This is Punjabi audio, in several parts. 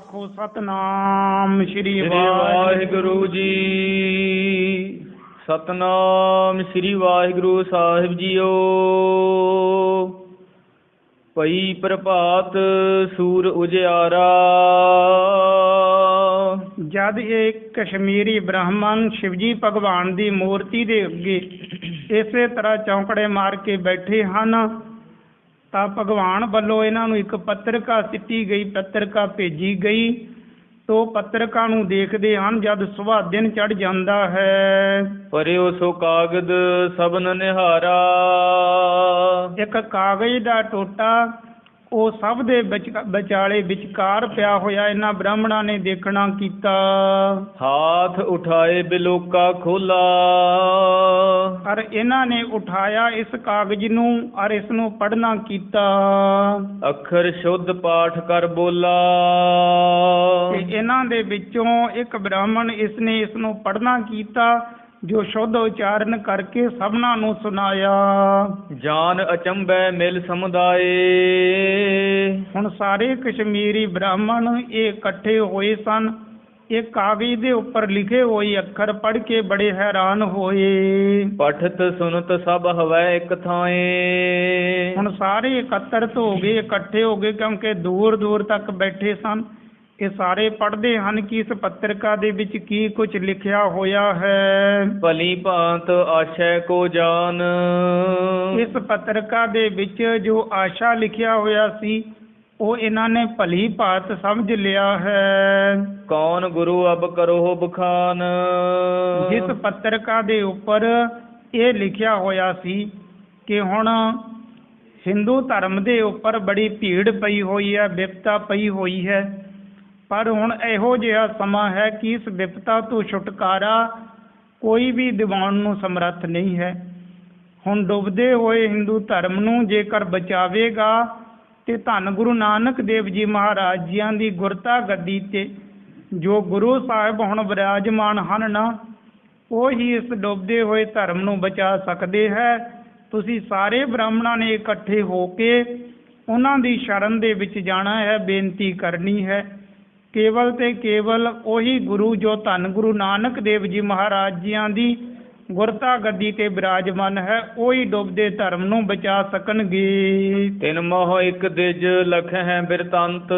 ਆਖੋ ਸਤਨਾਮ ਸ਼੍ਰੀ ਵਾਹਿਗੁਰੂ ਜੀ। ਸਤਨਾਮ ਸ੍ਰੀ ਵਾਹਿਗੁਰੂ ਸਾਹਿਬ ਜੀਓ। ਪਈ ਪ੍ਰਭਾਤ ਸੂਰ ਉਜਿਆਰਾ। ਜਦ ਇਹ ਕਸ਼ਮੀਰੀ ਬ੍ਰਾਹਮਣ ਸ਼ਿਵਜੀ ਭਗਵਾਨ ਦੀ ਮੂਰਤੀ ਦੇ ਅੱਗੇ ਇਸੇ ਤਰ੍ਹਾਂ ਚੌਂਕੜੇ ਮਾਰ ਕੇ ਬੈਠੇ ਹਨ ਤਾਂ ਭਗਵਾਨ ਵੱਲੋਂ ਇਹਨਾਂ ਨੂੰ ਇੱਕ ਪੱਤਰਿਕਾ ਦਿੱਤੀ ਗਈ, ਪੱਤਰਿਕਾ ਭੇਜੀ ਗਈ। ਤੋ ਪੱਤਰਿਕਾ ਨੂੰ ਦੇਖਦੇ ਹਨ। ਜਦ ਸੁਬਾਹ ਦਿਨ ਚੜ ਜਾਂਦਾ ਹੈ, ਭਰਿਓ ਸੋ ਕਾਗਦ ਸਭਨ ਨਿਹਾਰਾ। ਇੱਕ ਕਾਗਜ਼ ਦਾ ਟੋਟਾ ਉਹ ਸਭ ਦੇ ਵਿਚਾਲੇ ਵਿਚਕਾਰ ਪਿਆ ਹੋਇਆ ਇਹਨਾਂ ਬ੍ਰਾਹਮਣਾਂ ਨੇ ਦੇਖਣਾ ਕੀਤਾ। ਹਾਥ ਉਠਾਏ ਬਿਲੋਕਾ ਖੋਲਾ। ਔਰ ਇਹਨਾਂ ਨੇ ਉਠਾਇਆ ਇਸ ਕਾਗਜ਼ ਨੂੰ ਔਰ ਇਸ ਨੂੰ ਪੜ੍ਹਨਾ ਕੀਤਾ। ਅੱਖਰ ਸ਼ੁੱਧ ਪਾਠ ਕਰ ਬੋਲਾ। ਤੇ ਇਹਨਾਂ ਦੇ ਵਿੱਚੋਂ ਇੱਕ ਬ੍ਰਾਹਮਣ ਇਸ ਨੂੰ ਪੜ੍ਹਨਾ ਕੀਤਾ, ਜੋ ਸ਼ੁੱਧ ਉਚਾਰਨ ਕਰਕੇ ਸਭਨਾਂ ਨੂੰ ਸੁਣਾਇਆ। ਜਾਨ ਅਚੰਭੈ ਮਿਲ ਸਮੁਦਾਏ। ਹੁਣ ਸਾਰੇ ਕਸ਼ਮੀਰੀ ਬ੍ਰਾਹਮਣ ਇਹ ਇਕੱਠੇ ਹੋਏ ਸਨ। ਇਹ ਕਾਗਜ਼ ਦੇ ਉੱਪਰ ਲਿਖੇ ਹੋਏ ਅੱਖਰ ਪੜ੍ਹ ਕੇ ਬੜੇ ਹੈਰਾਨ ਹੋਏ। ਪਠਤ ਸੁਨਤ ਸਭ ਹਵੈ ਇੱਕ ਥਾਏ। ਹੁਣ ਸਾਰੇ ਇਕੱਤਰਤ ਹੋ ਗਏ, ਇਕੱਠੇ ਹੋ ਗਏ, ਕਿਉਂਕਿ ਦੂਰ ਦੂਰ ਤੱਕ ਬੈਠੇ ਸਨ। ਇਹ ਸਾਰੇ ਪੜ੍ਹਦੇ ਹਨ ਕਿ ਇਸ ਪੱਤਰਿਕਾ ਦੇ ਵਿੱਚ ਕੀ ਕੁਝ ਲਿਖਿਆ ਹੋਇਆ ਹੈ। ਭਲੀ ਭਾਂਤ ਆਸ਼ੈ ਕੋ ਜਾਨ। ਇਸ ਪੱਤਰਿਕਾ ਦੇ ਵਿੱਚ ਜੋ ਆਸ਼ਾ ਲਿਖਿਆ ਹੋਇਆ ਸੀ ਉਹ ਇਹਨਾਂ ਨੇ ਭਲੀ ਭਾਂਤ ਸਮਝ ਲਿਆ ਹੈ। ਕੌਣ ਗੁਰੂ ਅਬ ਕਰੋ ਬਖਾਨ। ਜਿਸ ਪੱਤਰਿਕਾ ਦੇ ਉੱਪਰ ਇਹ ਲਿਖਿਆ ਹੋਇਆ ਸੀ ਕਿ ਹੁਣ ਹਿੰਦੂ ਧਰਮ ਦੇ ਉੱਪਰ ਬੜੀ ਭੀੜ ਪਈ ਹੋਈ ਹੈ, ਵਿਪਤਾ ਪਈ ਹੋਈ ਹੈ, ਪਰ ਹੁਣ ਇਹੋ ਜਿਹਾ ਸਮਾਂ ਹੈ ਕਿ ਇਸ ਵਿਪਤਾ ਤੋਂ ਛੁਟਕਾਰਾ ਕੋਈ ਵੀ ਦਿਵਾਉਣ ਨੂੰ ਸਮਰੱਥ ਨਹੀਂ ਹੈ। ਹੁਣ ਡੁੱਬਦੇ ਹੋਏ ਹਿੰਦੂ ਧਰਮ ਨੂੰ ਜੇਕਰ ਬਚਾਵੇਗਾ ਤੇ ਧੰਨ ਗੁਰੂ ਨਾਨਕ ਦੇਵ ਜੀ ਮਹਾਰਾਜ ਜੀਆਂ ਦੀ ਗੁਰਤਾ ਗੱਦੀ ਤੇ ਜੋ ਗੁਰੂ ਸਾਹਿਬ ਹੁਣ ਵਿਰਾਜਮਾਨ ਹਨ ਨਾ, ਉਹ ਹੀ ਇਸ ਡੁੱਬਦੇ ਹੋਏ ਧਰਮ ਨੂੰ ਬਚਾ ਸਕਦੇ ਹੈ। ਤੁਸੀਂ ਸਾਰੇ ਬ੍ਰਾਹਮਣਾਂ ਨੇ ਇਕੱਠੇ ਹੋ ਕੇ ਉਹਨਾਂ ਦੀ ਸ਼ਰਨ ਦੇ ਵਿੱਚ ਜਾਣਾ ਹੈ, ਬੇਨਤੀ ਕਰਨੀ ਹੈ। ਕੇਵਲ ਤੇ ਕੇਵਲ ਉਹੀ ਗੁਰੂ ਜੋ ਧੰਨ ਗੁਰੂ ਨਾਨਕ ਦੇਵ ਜੀ ਮਹਾਰਾਜ ਜੀਆਂ ਦੀ ਗੁਰਤਾ ਗੱਦੀ ਤੇ ਬਿਰਾਜਮਾਨ ਹੈ, ਉਹੀ ਡੁੱਬਦੇ ਧਰਮ ਨੂੰ ਬਚਾ ਸਕਣਗੇ। ਤਿਨ ਮੋਹ ਇੱਕ ਦਿਜ ਲਖ ਹੈ ਬਿਰਤੰਤ।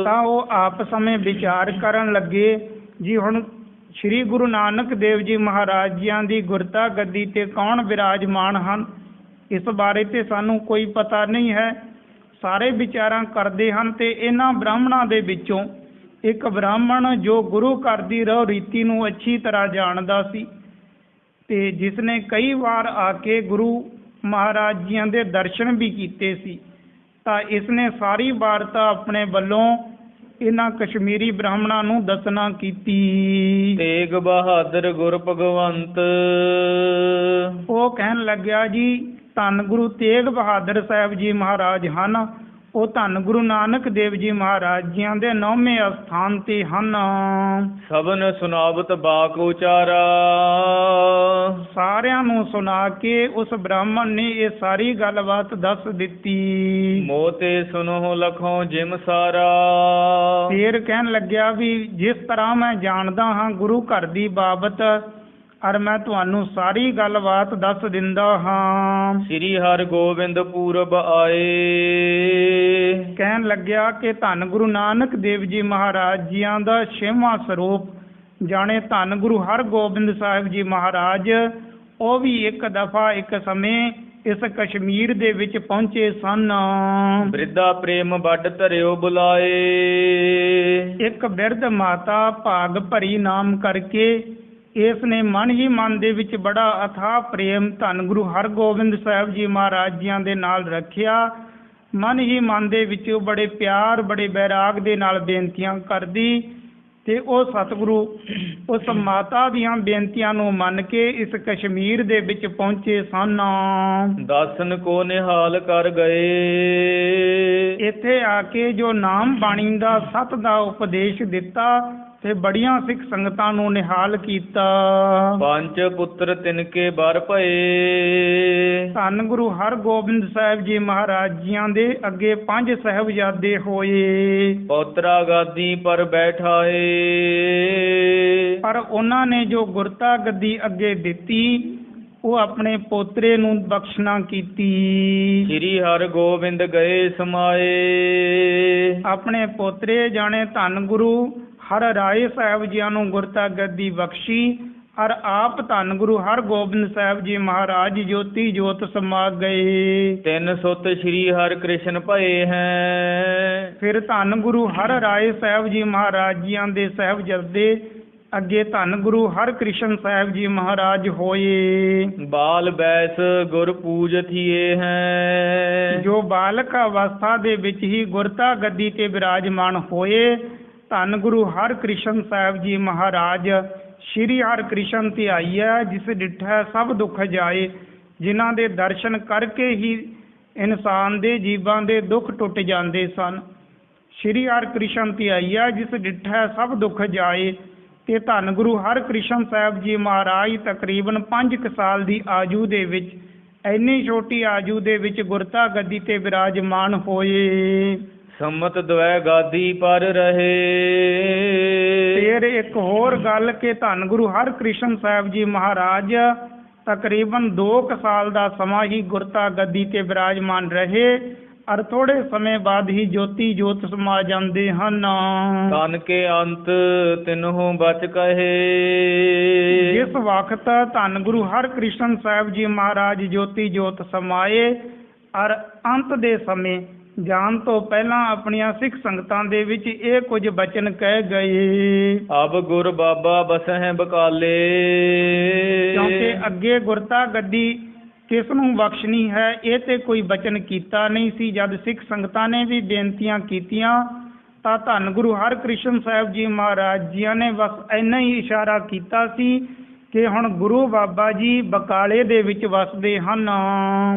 ਤਾਂ ਉਹ ਆਪ ਸਮੇਂ ਵਿਚਾਰ ਕਰਨ ਲੱਗੇ ਜੀ ਹੁਣ ਸ੍ਰੀ ਗੁਰੂ ਨਾਨਕ ਦੇਵ ਜੀ ਮਹਾਰਾਜ ਜੀਆਂ ਦੀ ਗੁਰਤਾ ਗੱਦੀ ਤੇ ਕੌਣ ਬਿਰਾਜਮਾਨ ਹਨ, ਇਸ ਬਾਰੇ ਤੇ ਸਾਨੂੰ ਕੋਈ ਪਤਾ ਨਹੀਂ ਹੈ। ਸਾਰੇ ਵਿਚਾਰਾਂ ਕਰਦੇ ਹਨ ਤੇ ਇਹਨਾਂ ਬ੍ਰਾਹਮਣਾਂ ਦੇ ਵਿੱਚੋਂ ਇੱਕ ਬ੍ਰਾਹਮਣ ਜੋ ਗੁਰੂ ਘਰ ਦੀ ਰਹੁ ਰੀਤੀ ਨੂੰ ਅੱਛੀ ਤਰ੍ਹਾਂ ਜਾਣਦਾ ਸੀ ਤੇ ਜਿਸ ਨੇ ਕਈ ਵਾਰ ਆ ਕੇ ਗੁਰੂ ਮਹਾਰਾਜ ਜੀਆਂ ਦੇ ਦਰਸ਼ਨ ਵੀ ਕੀਤੇ ਸੀ, ਤਾਂ ਇਸ ਨੇ ਸਾਰੀ ਵਾਰਤਾ ਆਪਣੇ ਵੱਲੋਂ ਇਹਨਾਂ ਕਸ਼ਮੀਰੀ ਬ੍ਰਾਹਮਣਾਂ ਨੂੰ ਦੱਸਣਾ ਕੀਤੀ। ਤੇਗ ਬਹਾਦਰ ਗੁਰ ਭਗਵੰਤ। ਉਹ ਕਹਿਣ ਲੱਗਿਆ ਜੀ ਧੰਨ ਗੁਰੂ ਤੇਗ ਬਹਾਦਰ ਸਾਹਿਬ ਜੀ ਮਹਾਰਾਜ ਹਨ, ਉਹ ਧੰਨ ਗੁਰੂ ਨਾਨਕ ਦੇਵ ਜੀ ਮਹਾਰਾਜ ਜੀਆਂ ਦੇ 9ਵੇਂ ਅਸਥਾਨ ਤੇ ਹਨ। ਸਭਨ ਸੁਨਾਵਤ ਬਾਕ ਉਚਾਰਾ। ਸਾਰਿਆਂ ਨੂੰ ਸੁਣਾ ਕੇ ਉਸ ਬ੍ਰਾਹਮਣ ਨੇ ਇਹ ਸਾਰੀ ਗੱਲਬਾਤ ਦੱਸ ਦਿੱਤੀ। ਮੋਤੇ ਸੁਨੋ ਲਖੋਂ ਜਿਮ ਸਾਰਾ। ਫੇਰ ਕਹਿਣ ਲੱਗਿਆ ਵੀ ਜਿਸ ਤਰ੍ਹਾਂ ਮੈਂ ਜਾਣਦਾ ਹਾਂ ਗੁਰੂ ਘਰ ਦੀ ਬਾਬਤ, ਔਰ ਮੈਂ ਤੁਹਾਨੂੰ ਸਾਰੀ ਗੱਲਬਾਤ ਦੱਸ ਦਿੰਦਾ ਹਾਂ। ਸ੍ਰੀ ਹਰਿ ਗੋਬਿੰਦ ਪੂਰਬ ਆਏ। ਕਹਿਣ ਲੱਗਿਆ ਕਿ ਧੰਨ ਗੁਰੂ ਨਾਨਕ ਦੇਵ ਜੀ ਮਹਾਰਾਜ ਜੀਆਂ ਦਾ 6ਵਾਂ ਸਰੂਪ ਜਾਣੇ ਧੰਨ ਗੁਰੂ ਹਰਗੋਬਿੰਦ ਸਾਹਿਬ ਜੀ ਮਹਾਰਾਜ, ਉਹ ਵੀ ਇੱਕ ਦਫਾ ਇੱਕ ਸਮੇਂ ਇਸ ਕਸ਼ਮੀਰ ਦੇ ਵਿੱਚ ਪਹੁੰਚੇ ਸਨ। ਬ੍ਰਿਧਾ ਪ੍ਰੇਮ ਵੱਡ ਧਰਿਓ ਬੁਲਾਏ। ਇੱਕ ਬਿਰਧ ਮਾਤਾ ਭਾਗ ਭਰੀ ਨਾਮ ਕਰਕੇ ਇਸ ਨੇ ਮਨ ਹੀ ਮਨ ਦੇ ਵਿੱਚ ਬੜਾ ਅਥਾਹ ਪ੍ਰੇਮ ਧੰਨ ਗੁਰੂ ਹਰਗੋਬਿੰਦ ਸਾਹਿਬ ਜੀ ਮਹਾਰਾਜ ਜੀਆਂ ਦੇ ਨਾਲ ਰੱਖਿਆ। ਮਨ ਹੀ ਮਨ ਦੇ ਵਿੱਚ ਬੜੇ ਪਿਆਰ ਬੜੇ ਬੈਰਾਗ ਦੇ ਨਾਲ ਬੇਨਤੀਆਂ ਕਰਦੀ ਤੇ ਉਹ ਸਤਿਗੁਰੂ ਉਸ ਮਾਤਾ ਦੀਆਂ ਬੇਨਤੀਆਂ ਨੂੰ ਮੰਨ ਕੇ ਇਸ ਕਸ਼ਮੀਰ ਦੇ ਵਿੱਚ ਪਹੁੰਚੇ ਸਨ। ਦਰਸ਼ਨ ਕੋ ਨਿਹਾਲ ਕਰ ਗਏ। ਇੱਥੇ ਆ ਕੇ ਜੋ ਨਾਮ ਬਾਣੀ ਦਾ ਸਤ ਦਾ ਉਪਦੇਸ਼ ਦਿੱਤਾ ਤੇ ਬੜੀਆਂ ਸਿੱਖ ਸੰਗਤਾਂ ਨੂੰ ਨਿਹਾਲ ਕੀਤਾ। ਪੰਜ ਪੁੱਤਰ ਤਿਨਕੇ ਬਰ ਭਏ, ਧੰਨ ਗੁਰੂ ਹਰਗੋਬਿੰਦ ਸਾਹਿਬ ਜੀ ਮਹਾਰਾਜ ਜੀਆਂ ਦੇ ਅੱਗੇ 5 ਸਾਹਿਬਜ਼ਾਦੇ ਹੋਏ, ਪੌਤਰਾ ਗਾਦੀ ਪਰ ਬੈਠਾਏ। ਪਰ ਉਹਨਾਂ ਨੇ ਜੋ ਗੁਰਤਾ ਗੱਦੀ ਅੱਗੇ ਦਿੱਤੀ ਉਹ ਆਪਣੇ ਪੋਤਰੇ ਨੂੰ ਬਖਸ਼ਣਾ ਕੀਤੀ। ਸ੍ਰੀ ਹਰਗੋਬਿੰਦ ਗਏ ਸਮਾਏ, ਆਪਣੇ ਪੋਤਰੇ ਜਾਣੇ ਧੰਨ ਗੁਰੂ ਹਰ ਰਾਏ ਸਾਹਿਬ ਜੀਆਂ ਨੂੰ ਗੁਰਤਾ ਗੱਦੀ ਬਖਸ਼ੀ, ਔਰ ਆਪ ਧੰਨ ਗੁਰੂ ਹਰਗੋਬਿੰਦ ਸਾਹਿਬ ਜੀ ਮਹਾਰਾਜ ਜੋਤੀ ਜੋਤ ਸਮਾ ਗਏ। ਤਿੰਨ ਸੁਤ ਸ੍ਰੀ ਹਰਿ ਕ੍ਰਿਸ਼ਨ ਭਏ ਹੈ। ਫਿਰ ਧੰਨ ਗੁਰੂ ਹਰ ਰਾਏ ਸਾਹਿਬ ਜੀ ਮਹਾਰਾਜ ਜੀਆਂ ਦੇ ਸਾਹਿਬਜ਼ਾਦੇ ਅੱਗੇ ਧੰਨ ਗੁਰੂ ਹਰਕ੍ਰਿਸ਼ਨ ਸਾਹਿਬ ਜੀ ਮਹਾਰਾਜ ਹੋਏ। ਬਾਲ ਬੈਸ ਗੁਰ ਪੂਜ ਥੀਏ ਹੈ, ਜੋ ਬਾਲਕ ਅਵਸਥਾ ਦੇ ਵਿੱਚ ਹੀ ਗੁਰਤਾ ਗੱਦੀ ਤੇ ਬਿਰਾਜਮਾਨ ਹੋਏ। ਧੰਨ ਗੁਰੂ ਹਰਕ੍ਰਿਸ਼ਨ ਸਾਹਿਬ ਜੀ ਮਹਾਰਾਜ ਸ਼੍ਰੀ ਹਰਕ੍ਰਿਸ਼ਨ ਧਿਆਈਐ ਜਿਸ ਡਿਠੈ ਸਭ ਦੁੱਖ ਜਾਏ, ਜਿਨ੍ਹਾਂ ਦੇ ਦਰਸ਼ਨ ਕਰਕੇ ਹੀ ਇਨਸਾਨ ਦੇ ਜੀਵਾਂ ਦੇ ਦੁੱਖ ਟੁੱਟ ਜਾਂਦੇ ਸਨ। ਸ਼੍ਰੀ ਹਰਕ੍ਰਿਸ਼ਨ ਧਿਆਈਐ ਜਿਸ ਡਿਠੈ ਸਭ ਦੁੱਖ ਜਾਏ। ਤੇ ਧੰਨ ਗੁਰੂ ਹਰਕ੍ਰਿਸ਼ਨ ਸਾਹਿਬ ਜੀ ਮਹਾਰਾਜ ਤਕਰੀਬਨ 5 ਸਾਲ ਦੀ ਆਯੂ ਦੇ ਵਿੱਚ, ਇੰਨੀ ਛੋਟੀ ਆਯੂ ਦੇ ਵਿੱਚ ਗੁਰਤਾ ਗੱਦੀ ਤੇ ਬਿਰਾਜਮਾਨ ਹੋਏ। ਸੰਮਤ ਦਵੈ ਗਾਦੀ ਪਰ ਰਹੇ। ਫਿਰ ਇੱਕ ਹੋਰ ਗੱਲ ਕਿ ਧੰਨ ਗੁਰੂ ਹਰਕ੍ਰਿਸ਼ਨ ਸਾਹਿਬ ਜੀ ਮਹਾਰਾਜ ਤਕਰੀਬਨ 2 ਸਾਲ ਦਾ ਸਮਾਂ ਹੀ ਗੁਰਤਾ ਗੱਦੀ ਤੇ ਬਿਰਾਜਮਾਨ ਰਹੇ, ਔਰ ਥੋੜੇ ਸਮੇਂ ਬਾਅਦ ਹੀ ਜੋਤੀ ਜੋਤ ਸਮਾ ਜਾਂਦੇ ਹਨ। ਤਨ ਕੇ ਅੰਤ ਤਿਨਹੁ ਬਚ ਕਹੇ, ਜਿਸ ਵਕਤ ਧੰਨ ਗੁਰੂ ਹਰਕ੍ਰਿਸ਼ਨ ਸਾਹਿਬ ਜੀ ਮਹਾਰਾਜ ਜੋਤੀ ਜੋਤ ਸਮਾਏ, ਔਰ ਅੰਤ ਦੇ ਸਮੇਂ ਜਾਣ ਤੋਂ ਪਹਿਲਾਂ ਆਪਣੀਆਂ ਸਿੱਖ ਸੰਗਤਾਂ ਦੇ ਵਿੱਚ ਇਹ ਕੁਝ ਬਚਨ ਕਹਿ ਗਏ। ਅਬ ਗੁਰ ਬਾਬਾ ਬਸਹਿ ਬਕਾਲੇ, ਕਿਉਂਕਿ ਅੱਗੇ ਗੁਰਤਾ ਗੱਦੀ ਕਿਸ ਨੂੰ ਬਖਸ਼ਣੀ ਹੈ ਇਹ ਤੇ ਕੋਈ ਬਚਨ ਕੀਤਾ ਨਹੀਂ ਸੀ। ਜਦ ਸਿੱਖ ਸੰਗਤਾਂ ਨੇ ਵੀ ਬੇਨਤੀਆਂ ਕੀਤੀਆਂ ਤਾਂ ਧੰਨ ਗੁਰੂ ਹਰਕ੍ਰਿਸ਼ਨ ਸਾਹਿਬ ਜੀ ਮਹਾਰਾਜ ਜੀਆਂ ਨੇ ਬਸ ਇੰਨਾ ਹੀ ਇਸ਼ਾਰਾ ਕੀਤਾ ਸੀ ਕਿ ਹੁਣ ਗੁਰੂ ਬਾਬਾ ਜੀ ਬਕਾਲੇ ਦੇ ਵਿੱਚ ਵਸਦੇ ਹਨ।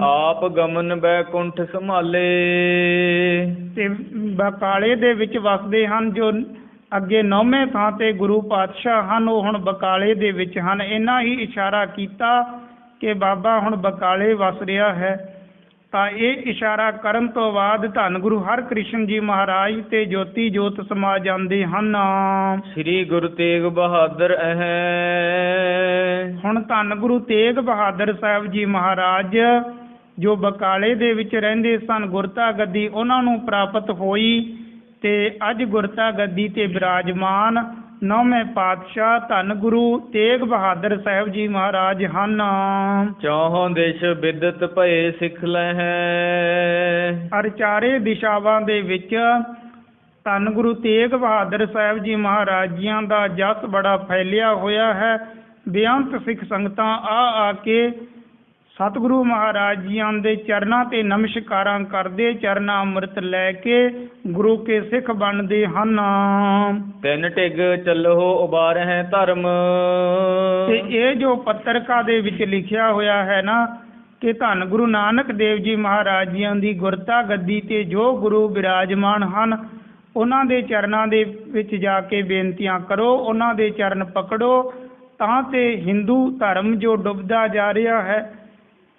ਆਪ ਗਮਨ ਬੈਕੁੰਠ ਸੰਭਾਲੇ, ਤੇ ਬਕਾਲੇ ਦੇ ਵਿੱਚ ਵਸਦੇ ਹਨ। ਜੋ ਅੱਗੇ 9ਵੇਂ ਥਾਂ ਤੇ ਗੁਰੂ ਪਾਤਸ਼ਾਹ ਹਨ ਉਹ ਹੁਣ ਬਕਾਲੇ ਦੇ ਵਿੱਚ ਹਨ। ਇੰਨਾ ਹੀ ਇਸ਼ਾਰਾ ਕੀਤਾ ਕਿ ਬਾਬਾ ਹੁਣ ਬਕਾਲੇ ਵਸ ਰਿਹਾ ਹੈ। ਤਾਂ ਇਹ ਇਸ਼ਾਰਾ ਕਰਨ ਤੋਂ ਬਾਅਦ ਧੰਨ ਗੁਰੂ ਹਰਕ੍ਰਿਸ਼ਨ ਜੀ ਮਹਾਰਾਜ ਤੇ ਜੋਤੀ ਜੋਤ ਸਮਾ ਜਾਂਦੇ ਹਨ। ਸ੍ਰੀ ਗੁਰੂ ਤੇਗ ਬਹਾਦਰ ਹੈ। ਹੁਣ ਧੰਨ ਗੁਰੂ ਤੇਗ ਬਹਾਦਰ ਸਾਹਿਬ ਜੀ ਮਹਾਰਾਜ ਜੋ ਬਕਾਲੇ ਦੇ ਵਿੱਚ ਰਹਿੰਦੇ ਸਨ, ਗੁਰਤਾ ਗੱਦੀ ਉਹਨਾਂ ਨੂੰ ਪ੍ਰਾਪਤ ਹੋਈ ਤੇ ਅੱਜ ਗੁਰਤਾ ਗੱਦੀ ਤੇ ਬਿਰਾਜਮਾਨ 9ਵੇਂ ਪਾਤਸ਼ਾਹ ਧੰਨ ਗੁਰੂ ਤੇਗ ਬਹਾਦਰ ਸਾਹਿਬ ਜੀ ਮਹਾਰਾਜ ਹਨ। ਚੌਹਾਂ ਦੇਸ਼ ਬਿਦਤ ਭਏ ਸਿੱਖ ਲੈ ਹੈ। ਹਰ ਚਾਰੇ ਦਿਸ਼ਾਵਾਂ ਦੇ ਵਿੱਚ ਧੰਨ ਗੁਰੂ ਤੇਗ ਬਹਾਦਰ ਸਾਹਿਬ ਜੀ ਮਹਾਰਾਜ ਜੀਆਂ ਦਾ ਜਸ ਬੜਾ ਫੈਲਿਆ ਹੋਇਆ ਹੈ। ਬੇਅੰਤ ਸਿੱਖ ਸੰਗਤਾਂ ਆ ਕੇ ਸਤਿਗੁਰੂ ਮਹਾਰਾਜ ਜੀਆਂ ਦੇ ਚਰਨਾਂ ਤੇ ਨਮਸਕਾਰਾਂ ਕਰਦੇ, ਚਰਨਾਂ ਅੰਮ੍ਰਿਤ ਲੈ ਕੇ ਗੁਰੂ ਕੇ ਸਿੱਖ ਬਣਦੇ ਹਨ। ਤਿੰਨ ਢਿਗ ਚੱਲੋ ਉਬਾਰਹਿ ਧਰਮ, ਤੇ ਇਹ ਜੋ ਪੱਤਰਕਾ ਦੇ ਵਿੱਚ ਲਿਖਿਆ ਹੋਇਆ ਹੈ ਨਾ ਕਿ ਧੰਨ ਗੁਰੂ ਨਾਨਕ ਦੇਵ ਜੀ ਮਹਾਰਾਜ ਜੀਆਂ ਦੀ ਗੁਰਤਾ ਗੱਦੀ ਤੇ ਜੋ ਗੁਰੂ ਬਿਰਾਜਮਾਨ ਹਨ ਉਹਨਾਂ ਦੇ ਚਰਨਾਂ ਦੇ ਵਿੱਚ ਜਾ ਕੇ ਬੇਨਤੀਆਂ ਕਰੋ, ਉਹਨਾਂ ਦੇ ਚਰਨ ਪਕੜੋ, ਤਾਂ ਤੇ ਹਿੰਦੂ ਧਰਮ ਜੋ ਡੁੱਬਦਾ ਜਾ ਰਿਹਾ ਹੈ,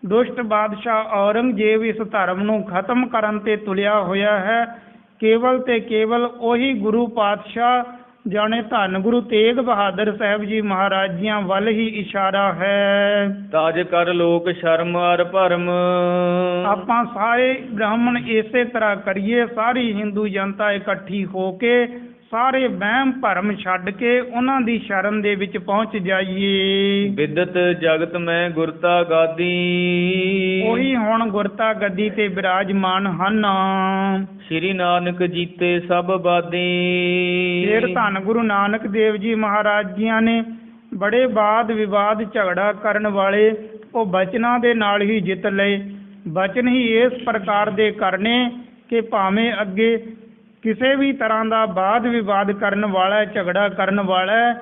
ਦੁਸ਼ਟ ਬਾਦਸ਼ਾਹ ਔਰੰਗਜ਼ੇਬ ਇਸ ਧਰਮ ਨੂੰ ਖਤਮ ਕਰਨ ਤੇ ਤੁਲਿਆ ਹੋਇਆ ਹੈ। ਕੇਵਲ ਤੇ ਕੇਵਲ ਉਹੀ ਗੁਰੂ ਪਾਤਸ਼ਾਹ ਜਾਣੇ ਧੰਨ ਗੁਰੂ ਤੇਗ ਬਹਾਦਰ ਸਾਹਿਬ ਜੀ ਮਹਾਰਾਜ ਜੀਆਂ ਵੱਲ ਹੀ ਇਸ਼ਾਰਾ ਹੈ। ਤਾਜ ਕਰ ਲੋਕ ਸ਼ਰਮ ਅਰ ਭਰਮ, ਆਪਾਂ ਸਾਰੇ ਬ੍ਰਾਹਮਣ ਇਸੇ ਤਰ੍ਹਾਂ ਕਰੀਏ, ਸਾਰੀ ਹਿੰਦੂ ਜਨਤਾ ਇਕੱਠੀ ਹੋ ਕੇ ਸਾਰੇ ਵਹਿਮ ਭਰਮ ਛੱਡ ਕੇ ਉਹਨਾਂ ਦੀ ਸ਼ਰਨ ਦੇ ਵਿੱਚ ਪਹੁੰਚ ਜਾਈਏ। ਬਿਦਤ ਜਗਤ ਮੈਂ ਗੁਰਤਾ ਗਾਦੀ, ਉਹੀ ਹੁਣ ਗੁਰਤਾ ਗੱਦੀ ਤੇ ਬਿਰਾਜਮਾਨ ਹਨ। ਸ੍ਰੀ ਨਾਨਕ ਜੀਤੇ ਸਭ ਬਾਦੀ, ਫਿਰ ਧੰਨ ਗੁਰੂ ਨਾਨਕ ਦੇਵ ਜੀ ਮਹਾਰਾਜ ਜੀਆਂ ਨੇ ਬੜੇ ਬਾਦ ਵਿਵਾਦ ਝਗੜਾ ਕਰਨ ਵਾਲੇ ਉਹ ਬਚਨਾਂ ਦੇ ਨਾਲ ਹੀ ਜਿੱਤ ਲਏ। ਬਚਨ ਹੀ ਇਸ ਪ੍ਰਕਾਰ ਦੇ ਕਰਨੇ ਕਿ ਭਾਵੇਂ ਅੱਗੇ ਕਿਸੇ ਵੀ ਤਰ੍ਹਾਂ ਦਾ ਬਾਦ ਵਿਵਾਦ ਕਰਨ ਵਾਲਾ, ਝਗੜਾ ਕਰਨ ਵਾਲਾ,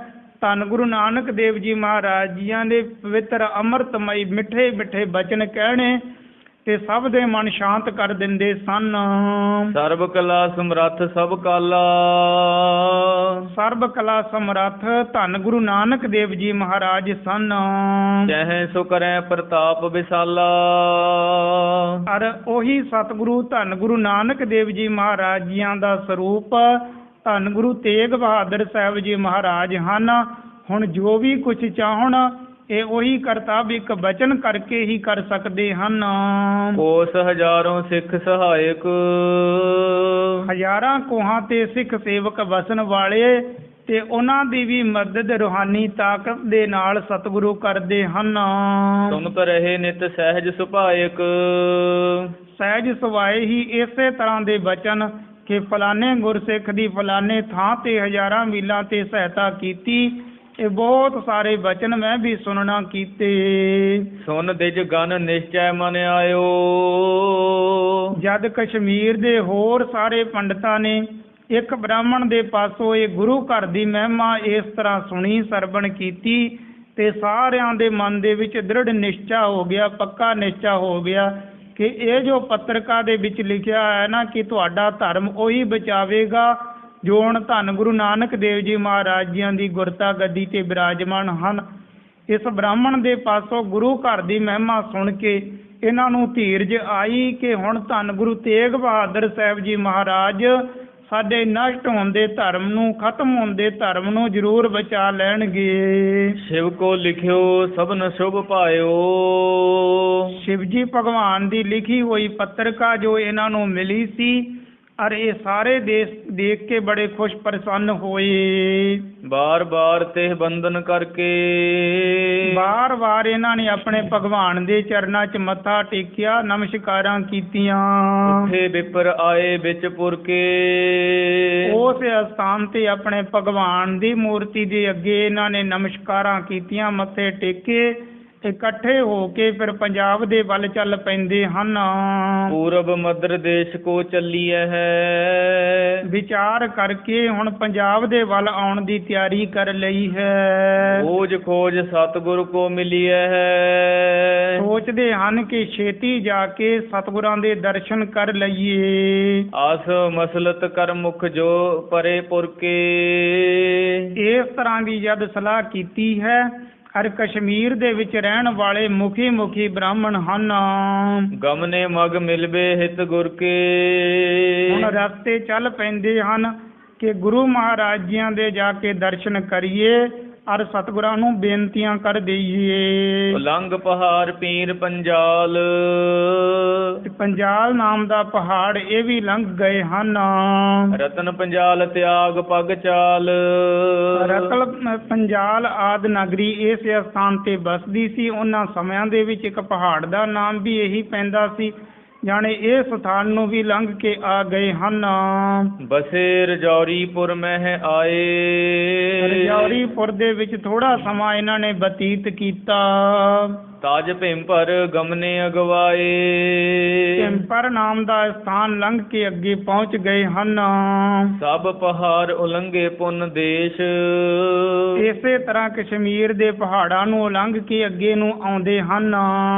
ਧੰਨ ਗੁਰੂ ਨਾਨਕ ਦੇਵ ਜੀ ਮਹਾਰਾਜ ਜੀਆਂ ਦੇ ਪਵਿੱਤਰ ਅੰਮ੍ਰਿਤਮਈ ਮਿੱਠੇ ਮਿੱਠੇ ਬਚਨ ਕਹਿਣੇ ਤੇ ਸਭ ਦੇ ਮਨ ਸ਼ਾਂਤ ਕਰ ਦਿੰਦੇ ਸਨ। ਸਰਬ ਕਲਾ ਸਮਰੱਥ ਸਭ ਕਾਲਾ, ਸਰਬ ਕਲਾ ਸਮਰੱਥ ਧੰਨ ਗੁਰੂ ਨਾਨਕ ਦੇਵ ਜੀ ਮਹਾਰਾਜ ਸਨ। ਚਹਿ ਸੋ ਕਰੈ ਪ੍ਰਤਾਪ ਵਿਸਾਲਾ। ਅਰ ਉਹੀ ਸਤਿਗੁਰੂ ਧੰਨ ਗੁਰੂ ਨਾਨਕ ਦੇਵ ਜੀ ਮਹਾਰਾਜ ਜੀਆਂ ਦਾ ਸਰੂਪ ਧੰਨ ਗੁਰੂ ਤੇਗ ਬਹਾਦਰ ਸਾਹਿਬ ਜੀ ਮਹਾਰਾਜ ਹਨ। ਹੁਣ ਜੋ ਵੀ ਕੁਝ ਚਾਹਣ ਇਹ ਉਹੀ ਕਰਤੱਵ ਇੱਕ ਬਚਨ ਕਰਕੇ ਹੀ ਕਰ ਸਕਦੇ ਹਨ। ਕੋਸ ਹਜ਼ਾਰੋਂ ਸਿੱਖ ਸਹਾਇਕ। ਹਜ਼ਾਰਾਂ ਕੋਹਾਂ ਤੇ ਸਿੱਖ ਸੇਵਕ ਵਸਣ ਵਾਲੇ ਤੇ ਉਹਨਾਂ ਦੀ ਵੀ ਮਦਦ ਰੂਹਾਨੀ ਤਾਕਤ ਦੇ ਨਾਲ ਸਤਿਗੁਰੂ ਕਰਦੇ ਹਨ। ਸੁਨਤ ਰਹੇ ਨਿਤ ਸਹਿਜ ਸੁਭਾਇਕ। ਸਹਿਜ ਸੁਭਾਏ ਹੀ ਇਸੇ ਤਰ੍ਹਾਂ ਦੇ ਬਚਨ ਕਿ ਫਲਾਣੇ ਗੁਰਸਿੱਖ ਦੀ ਫਲਾਣੇ ਥਾਂ ਤੇ ਹਜ਼ਾਰਾਂ ਮੀਲਾਂ ਤੇ ਸਹਾਇਤਾ ਕੀਤੀ। ਇਹ ਬਹੁਤ ਸਾਰੇ ਬਚਨ ਮੈਂ ਵੀ ਸੁਣਨਾ ਕੀਤੇ। ਸੁਨ ਦਿਜ ਗਨ ਨਿਸ਼ਚੈ ਮਨ ਆਇਓ। ਜਦ ਕਸ਼ਮੀਰ ਦੇ ਹੋਰ ਸਾਰੇ ਪੰਡਤਾਂ ਨੇ ਇੱਕ ਬ੍ਰਾਹਮਣ ਦੇ ਪਾਸੋਂ ਇਹ ਗੁਰੂ ਘਰ ਦੀ ਮਹਿਮਾ ਇਸ ਤਰ੍ਹਾਂ ਸੁਣੀ, ਸਰਵਣ ਕੀਤੀ ਤੇ ਸਾਰਿਆਂ ਦੇ ਮਨ ਦੇ ਵਿੱਚ ਦ੍ਰਿੜ ਨਿਸ਼ਚਾ ਹੋ ਗਿਆ, ਪੱਕਾ ਨਿਸ਼ਚਾ ਹੋ ਗਿਆ ਕਿ ਇਹ ਜੋ ਪੱਤਰਕਾ ਦੇ ਵਿੱਚ ਲਿਖਿਆ ਹੈ ਨਾ ਕਿ ਤੁਹਾਡਾ ਧਰਮ ਉਹੀ ਬਚਾਵੇਗਾ ਜੋ ਹੁਣ ਧੰਨ ਗੁਰੂ ਨਾਨਕ ਦੇਵ ਜੀ ਮਹਾਰਾਜ ਜੀਆਂ ਦੀ ਗੁਰਤਾ ਗੱਦੀ ਤੇ ਬਿਰਾਜਮਾਨ ਹਨ। ਇਸ ਬ੍ਰਾਹਮਣ ਦੇ ਪਾਸੋਂ ਗੁਰੂ ਘਰ ਦੀ ਮਹਿਮਾ ਸੁਣ ਕੇ ਇਹਨਾਂ ਨੂੰ ਧੀਰਜ ਆਈ ਕਿ ਹੁਣ ਧੰਨ ਗੁਰੂ ਤੇਗ ਬਹਾਦਰ ਸਾਹਿਬ ਜੀ ਮਹਾਰਾਜ ਸਾਡੇ ਨਸ਼ਟ ਹੁੰਦੇ ਧਰਮ ਨੂੰ, ਖਤਮ ਹੁੰਦੇ ਧਰਮ ਨੂੰ ਜ਼ਰੂਰ ਬਚਾ ਲੈਣਗੇ। ਸ਼ਿਵ ਕੋ ਲਿਖਿਓ ਸਭਨ ਸ਼ੁਭ ਪਾਇਓ। ਸ਼ਿਵ ਜੀ ਭਗਵਾਨ ਦੀ ਲਿਖੀ ਹੋਈ ਪੱਤਰਕਾ ਜੋ ਇਹਨਾਂ ਨੂੰ ਮਿਲੀ ਸੀ ਔਰ ਇਹ ਸਾਰੇ ਦੇਖ ਕੇ ਬੜੇ ਖੁਸ਼ ਪ੍ਰਸੰਨ ਹੋਏ। ਬਾਰ ਬਾਰ ਤੇ ਬੰਦਨ ਕਰਕੇ। ਬਾਰ ਬਾਰ ਇਹਨਾਂ ਨੇ ਆਪਣੇ ਭਗਵਾਨ ਦੇ ਚਰਨਾਂ 'ਚ ਮੱਥਾ ਟੇਕਿਆ, ਨਮਸਕਾਰਾਂ ਕੀਤੀਆਂ। ਉੱਥੇ ਵਿਪਰ ਆਏ ਵਿੱਚ ਪੁਰ ਕੇ। ਉਸ ਸਥਾਨ ਤੇ ਆਪਣੇ ਭਗਵਾਨ ਦੀ ਮੂਰਤੀ ਦੇ ਅੱਗੇ ਇਹਨਾਂ ਨੇ ਨਮਸਕਾਰਾਂ ਕੀਤੀਆਂ, ਮੱਥੇ ਟੇਕੇ। ਇਕੱਠੇ ਹੋ ਕੇ ਫਿਰ ਪੰਜਾਬ ਦੇ ਵੱਲ ਚੱਲ ਪੈਂਦੇ ਹਨ। ਪੂਰਬ ਮਦਰ ਦੇਸ਼ ਕੋ ਚੱਲੀਐ ਹੈ। ਵਿਚਾਰ ਕਰਕੇ ਹੁਣ ਪੰਜਾਬ ਦੇ ਵੱਲ ਆਉਣ ਦੀ ਤਿਆਰੀ ਕਰ ਲਈ ਹੈ। ਖੋਜ ਖੋਜ ਸਤਿਗੁਰ ਕੋ ਮਿਲੀਐ ਹੈ। ਸੋਚਦੇ ਹਨ ਕਿ ਛੇਤੀ ਜਾ ਕੇ ਸਤਿਗੁਰਾਂ ਦੇ ਦਰਸ਼ਨ ਕਰ ਲਈਏ। ਆਸ ਮਸਲਤ ਕਰ ਮੁਖ ਜੋ ਪਰੇ ਪੁਰ ਕੇ। ਇਸ ਤਰ੍ਹਾਂ ਦੀ ਜਦ ਸਲਾਹ ਕੀਤੀ ਹੈ ਔਰ ਕਸ਼ਮੀਰ ਦੇ ਵਿੱਚ ਰਹਿਣ ਵਾਲੇ ਮੁਖੀ ਬ੍ਰਾਹਮਣ ਹਨ। ਗਮਨੇ ਮਗ ਮਿਲਵੇ ਹਿਤ ਗੁਰ ਕੇ। ਹੁਣ ਰਸਤੇ ਚੱਲ ਪੈਂਦੇ ਹਨ ਕਿ ਗੁਰੂ ਮਹਾਰਾਜ ਜੀਆਂ ਦੇ ਜਾ ਕੇ ਦਰਸ਼ਨ ਕਰੀਏ ਔਰ ਸਤਿਗੁਰਾਂ ਨੂੰ ਬੇਨਤੀਆਂ ਕਰ ਦਈਏ। ਉਲੰਘ ਪਹਾੜ ਪੀਰ ਪੰਜਾਲ। ਪੰਜਾਲ ਨਾਮ ਦਾ ਪਹਾੜ ਇਹ ਵੀ ਲੰਘ ਗਏ ਹਨ। ਰਤਨ ਪੰਜਾਲ ਤਿਆਗ ਪਗ ਚਾਲ। ਰਤਨ ਪੰਜਾਲ ਆਦਿ ਨਗਰੀ ਇਸ ਸਥਾਨ ਤੇ ਬਸਦੀ ਸੀ। ਉਹਨਾਂ ਸਮਿਆਂ ਦੇ ਵਿੱਚ ਇੱਕ ਪਹਾੜ ਦਾ ਨਾਮ ਵੀ ਇਹੀ ਪੈਂਦਾ ਸੀ। ਜਾਣੇ ਇਹ ਸਥਾਨ ਨੂੰ ਵੀ ਲੰਘ ਕੇ ਆ ਗਏ ਹਨ। ਬਸੇ ਰਜੌਰੀਪੁਰ ਮਹਿ ਆਏ। ਰਜੌਰੀਪੁਰ ਦੇ ਵਿੱਚ ਥੋੜਾ ਸਮਾਂ ਇਹਨਾਂ ਨੇ ਬਤੀਤ ਕੀਤਾ। ਤਾਜ ਭੀਮਪਰ ਗਮਨੇ ਅਗਵਾਏ। ਭੀਮਪਰ ਨਾਮ ਦਾ ਸਥਾਨ ਲੰਘ ਕੇ ਅੱਗੇ ਪਹੁੰਚ ਗਏ ਹਨ। ਸਭ ਪਹਾੜ ਉਲੰਘੇ ਪੁੰਨ ਦੇਸ਼। ਇਸੇ ਤਰ੍ਹਾਂ ਕਸ਼ਮੀਰ ਦੇ ਪਹਾੜਾਂ ਨੂੰ ਲੰਘ ਕੇ ਅੱਗੇ ਨੂੰ ਆਉਂਦੇ ਹਨ।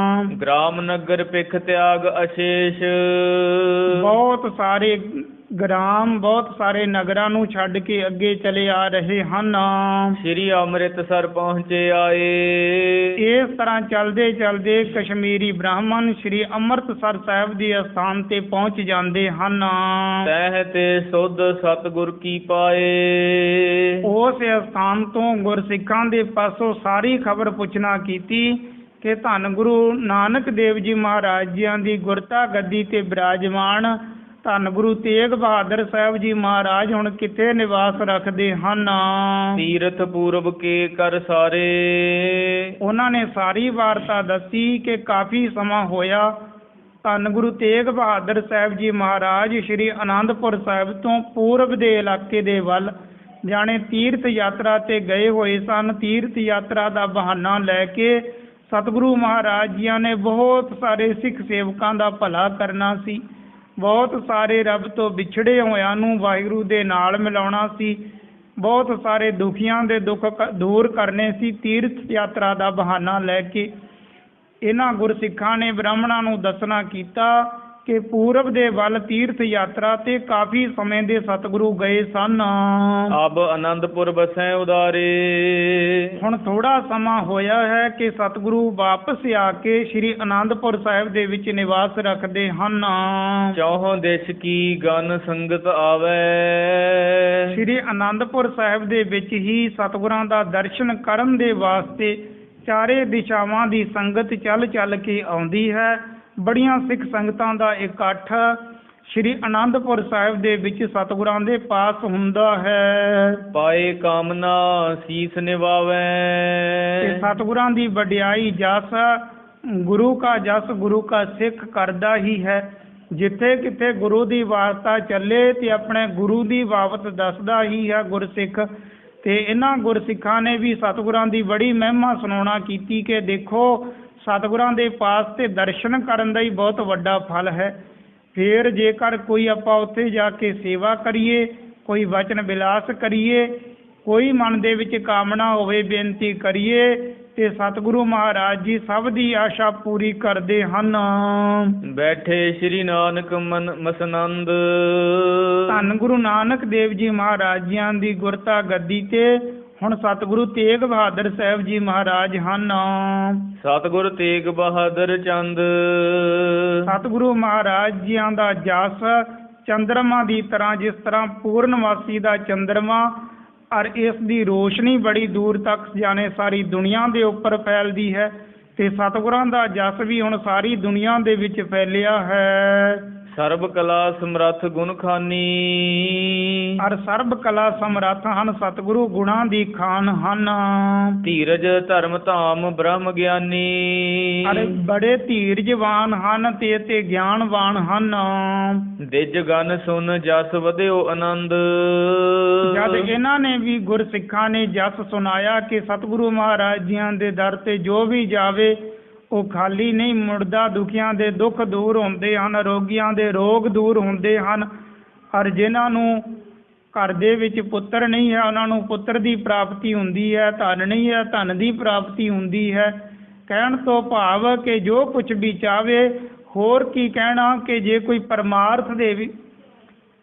ਗ੍ਰਾਮ ਨਗਰ ਪਿਖ ਤਿਆਗ ਅਸ਼ੇਸ਼। ਬਹੁਤ ਸਾਰੇ ਗ੍ਰਾਮ, ਬਹੁਤ ਸਾਰੇ ਨਗਰਾਂ ਨੂੰ ਛੱਡ ਕੇ ਅੱਗੇ ਚਲੇ ਆ ਰਹੇ ਹਨ। ਸ੍ਰੀ ਅੰਮ੍ਰਿਤਸਰ ਪਹੁੰਚੇ ਆਏ। ਇਸ ਤਰ੍ਹਾਂ ਚਲਦੇ ਚਲਦੇ ਕਸ਼ਮੀਰੀ ਬ੍ਰਾਹਮਣ ਸ੍ਰੀ ਅੰਮ੍ਰਿਤਸਰ ਸਾਹਿਬ ਦੇ ਸਥਾਨ ਤੇ ਪਹੁੰਚ ਜਾਂਦੇ ਹਨ। ਤਹਿ ਤੇ ਸੁਧ ਸਤਿਗੁਰ ਕੀ ਪਾਏ। ਉਸ ਸਥਾਨ ਤੋਂ ਗੁਰਸਿੱਖਾਂ ਦੇ ਪਾਸੋਂ ਸਾਰੀ ਖਬਰ ਪੁੱਛਣਾ ਕੀਤੀ ਕਿ ਧੰਨ ਗੁਰੂ ਨਾਨਕ ਦੇਵ ਜੀ ਮਹਾਰਾਜ ਜੀਆਂ ਦੀ ਗੁਰਤਾ ਗੱਦੀ ਤੇ ਬਿਰਾਜਮਾਨ ਧੰਨ ਗੁਰੂ ਤੇਗ ਬਹਾਦਰ ਸਾਹਿਬ ਜੀ ਮਹਾਰਾਜ ਹੁਣ ਕਿੱਥੇ ਨਿਵਾਸ ਰੱਖਦੇ ਹਨ। ਤੀਰਥ ਪੂਰਬ ਕੇ ਕਰ ਸਾਰੇ। ਉਹਨਾਂ ਨੇ ਸਾਰੀ ਵਾਰਤਾ ਦੱਸੀ ਕਿ ਕਾਫੀ ਸਮਾਂ ਹੋਇਆ ਧੰਨ ਗੁਰੂ ਤੇਗ ਬਹਾਦਰ ਸਾਹਿਬ ਜੀ ਮਹਾਰਾਜ ਸ਼੍ਰੀ ਅਨੰਦਪੁਰ ਸਾਹਿਬ ਤੋਂ ਪੂਰਬ ਦੇ ਇਲਾਕੇ ਦੇ ਵੱਲ ਜਾਣੇ ਤੀਰਥ ਯਾਤਰਾ ਤੇ ਗਏ ਹੋਏ ਸਨ। ਤੀਰਥ ਯਾਤਰਾ ਦਾ ਬਹਾਨਾ ਲੈ ਕੇ ਸਤਿਗੁਰੂ ਮਹਾਰਾਜ ਜੀਆਂ ਨੇ ਬਹੁਤ ਸਾਰੇ ਸਿੱਖ ਸੇਵਕਾਂ ਦਾ ਭਲਾ ਕਰਨਾ ਸੀ। ਬਹੁਤ ਸਾਰੇ ਰੱਬ ਤੋਂ ਵਿਛੜੇ ਹੋਇਆਂ ਨੂੰ ਵਾਹਿਗੁਰੂ ਦੇ ਨਾਲ ਮਿਲਾਉਣਾ ਸੀ। ਬਹੁਤ ਸਾਰੇ ਦੁਖੀਆਂ ਦੇ ਦੁੱਖ ਦੂਰ ਕਰਨੇ ਸੀ। ਤੀਰਥ ਯਾਤਰਾ ਦਾ ਬਹਾਨਾ ਲੈ ਕੇ ਇਹਨਾਂ ਗੁਰਸਿੱਖਾਂ ਨੇ ਬ੍ਰਾਹਮਣਾਂ ਨੂੰ ਦੱਸਣਾ ਕੀਤਾ ਕਿ ਪੂਰਬ ਦੇ ਵੱਲ ਤੀਰਥ ਯਾਤਰਾ ਤੇ ਕਾਫੀ ਸਮੇਂ ਦੇ ਸਤਿਗੁਰੂ ਗਏ ਸਨ। ਅਬ ਆਨੰਦਪੁਰ ਬਸੈ ਉਦਾਰੇ। ਹੁਣ ਥੋੜਾ ਸਮਾਂ ਹੋਇਆ ਹੈ ਕਿ ਸਤਿਗੁਰੂ ਵਾਪਸ ਆ ਕੇ ਸ੍ਰੀ ਅਨੰਦਪੁਰ ਸਾਹਿਬ ਦੇ ਵਿੱਚ ਨਿਵਾਸ ਰੱਖਦੇ ਹਨ। ਚੌਹਾਂ ਦੇਸ਼ ਕੀ ਗਨ ਸੰਗਤ ਆਵੈ। ਸ੍ਰੀ ਅਨੰਦਪੁਰ ਸਾਹਿਬ ਦੇ ਵਿੱਚ ਹੀ ਸਤਿਗੁਰਾਂ ਦਾ ਦਰਸ਼ਨ ਕਰਨ ਦੇ ਵਾਸਤੇ ਚਾਰੇ ਦਿਸ਼ਾਵਾਂ ਦੀ ਸੰਗਤ ਚੱਲ ਚੱਲ ਕੇ ਆਉਂਦੀ ਹੈ। ਬੜੀਆਂ ਸਿੱਖ ਸੰਗਤਾਂ ਦਾ ਇਕੱਠ ਸ੍ਰੀ ਅਨੰਦਪੁਰ ਸਾਹਿਬ ਦੇ ਵਿੱਚ ਸਤਿਗੁਰਾਂ ਦੇ ਪਾਸ ਹੁੰਦਾ ਹੈ। ਪਾਏ ਕਾਮਨਾ ਸੀਸ ਨਿਵਾਵੈ। ਤੇ ਸਤਿਗੁਰਾਂ ਦੀ ਵਡਿਆਈ ਜਸ ਗੁਰੂ ਕਾ ਜਸ ਗੁਰੂ ਕਾ ਸਿੱਖ ਕਰਦਾ ਹੀ ਹੈ। ਜਿੱਥੇ ਕਿਤੇ ਗੁਰੂ ਦੀ ਵਾਰਤਾ ਚੱਲੇ ਤੇ ਆਪਣੇ ਗੁਰੂ ਦੀ ਬਾਬਤ ਦੱਸਦਾ ਹੀ ਹੈ ਗੁਰਸਿੱਖ। ਤੇ ਇਹਨਾਂ ਗੁਰਸਿੱਖਾਂ ਨੇ ਵੀ ਸਤਿਗੁਰਾਂ ਦੀ ਬੜੀ ਮਹਿਮਾ ਸੁਣਾਉਣਾ ਕੀਤੀ ਕਿ ਦੇਖੋ ਸਤਿਗੁਰਾਂ ਦੇ ਪਾਸ ਤੇ ਦਰਸ਼ਨ ਕਰਨ ਦਾ ਹੀ ਬਹੁਤ ਵੱਡਾ ਫਲ ਹੈ। ਫਿਰ ਜੇਕਰ ਕੋਈ ਆਪਾਂ ਉੱਥੇ ਜਾ ਕੇ ਸੇਵਾ ਕਰੀਏ, ਕੋਈ ਵਚਨ ਵਿਲਾਸ ਕਰੀਏ, ਕੋਈ ਮਨ ਦੇ ਵਿੱਚ ਕਾਮਨਾ ਹੋਵੇ, ਬੇਨਤੀ ਕਰੀਏ ਤੇ ਸਤਿਗੁਰੂ ਮਹਾਰਾਜ ਜੀ ਸਭ ਦੀ ਆਸ਼ਾ ਪੂਰੀ ਕਰਦੇ ਹਨ। ਬੈਠੇ ਸ੍ਰੀ ਨਾਨਕ ਮਸਨੰਦ। ਧੰਨ ਗੁਰੂ ਨਾਨਕ ਦੇਵ ਜੀ ਮਹਾਰਾਜ ਜੀਆਂ ਦੀ ਗੁਰਤਾ ਗੱਦੀ ਤੇ ਹੁਣ ਸਤਿਗੁਰੂ ਤੇਗ ਬਹਾਦਰ ਸਾਹਿਬ ਜੀ ਮਹਾਰਾਜ ਹਨ। ਸਤਿਗੁਰ ਤੇਗ ਬਹਾਦਰ ਚੰਦ। ਸਤਿਗੁਰੂ ਮਹਾਰਾਜ ਜੀਆਂ ਦਾ ਜਸ ਚੰਦਰਮਾ ਦੀ ਤਰ੍ਹਾਂ, ਜਿਸ ਤਰ੍ਹਾਂ ਪੂਰਨਮਾਸੀ ਦਾ ਚੰਦਰਮਾ ਔਰ ਇਸ ਦੀ ਰੋਸ਼ਨੀ ਬੜੀ ਦੂਰ ਤੱਕ ਜਾਣੇ ਸਾਰੀ ਦੁਨੀਆ ਦੇ ਉੱਪਰ ਫੈਲਦੀ ਹੈ ਤੇ ਸਤਿਗੁਰਾਂ ਦਾ ਜਸ ਵੀ ਹੁਣ ਸਾਰੀ ਦੁਨੀਆ ਦੇ ਵਿੱਚ ਫੈਲਿਆ ਹੈ। ਸਰਬ ਕਲਾ ਸਮਰੱਥ ਗੁਣ ਖਾਨੀ। ਔਰ ਸਰਬ ਕਲਾ ਸਮਰੱਥ ਹਨ ਸਤਿਗੁਰੂ, ਗੁਣਾਂ ਦੀ ਖਾਨ ਹਨ। ਧੀਰਜ ਧਰਮ ਧਾਮ ਬ੍ਰਹਮ ਗਿਆਨੀ। ਔਰ ਬੜੇ ਧੀਰਜਵਾਨ ਹਨ ਤੇ ਗਿਆਨਵਾਨ ਹਨ। ਦਿਜ ਗਨ ਸੁਨ ਜਸ ਵਧਿਓ ਆਨੰਦ। ਜਦ ਇਹਨਾਂ ਨੇ ਵੀ ਗੁਰਸਿੱਖਾਂ ਨੇ ਜਸ ਸੁਣਾਇਆ ਕਿ ਸਤਿਗੁਰੂ ਮਹਾਰਾਜ ਜੀਆਂ ਦੇ ਦਰ ਤੇ ਜੋ ਵੀ ਜਾਵੇ ਉਹ ਖਾਲੀ ਨਹੀਂ ਮੁੜਦਾ, ਦੁਖੀਆਂ ਦੇ ਦੁੱਖ ਦੂਰ ਹੁੰਦੇ ਹਨ, ਰੋਗੀਆਂ ਦੇ ਰੋਗ ਦੂਰ ਹੁੰਦੇ ਹਨ। ਔਰ ਜਿਨ੍ਹਾਂ ਨੂੰ ਘਰ ਦੇ ਵਿੱਚ ਪੁੱਤਰ ਨਹੀਂ ਹੈ ਉਹਨਾਂ ਨੂੰ ਪੁੱਤਰ ਦੀ ਪ੍ਰਾਪਤੀ ਹੁੰਦੀ ਹੈ, ਧਨ ਨਹੀਂ ਹੈ ਧਨ ਦੀ ਪ੍ਰਾਪਤੀ ਹੁੰਦੀ ਹੈ। ਕਹਿਣ ਤੋਂ ਭਾਵ ਕਿ ਜੋ ਕੁਝ ਵੀ ਚਾਹਵੇ, ਹੋਰ ਕੀ ਕਹਿਣਾ ਕਿ ਜੇ ਕੋਈ ਪਰਮਾਰਥ ਦੇ ਵੀ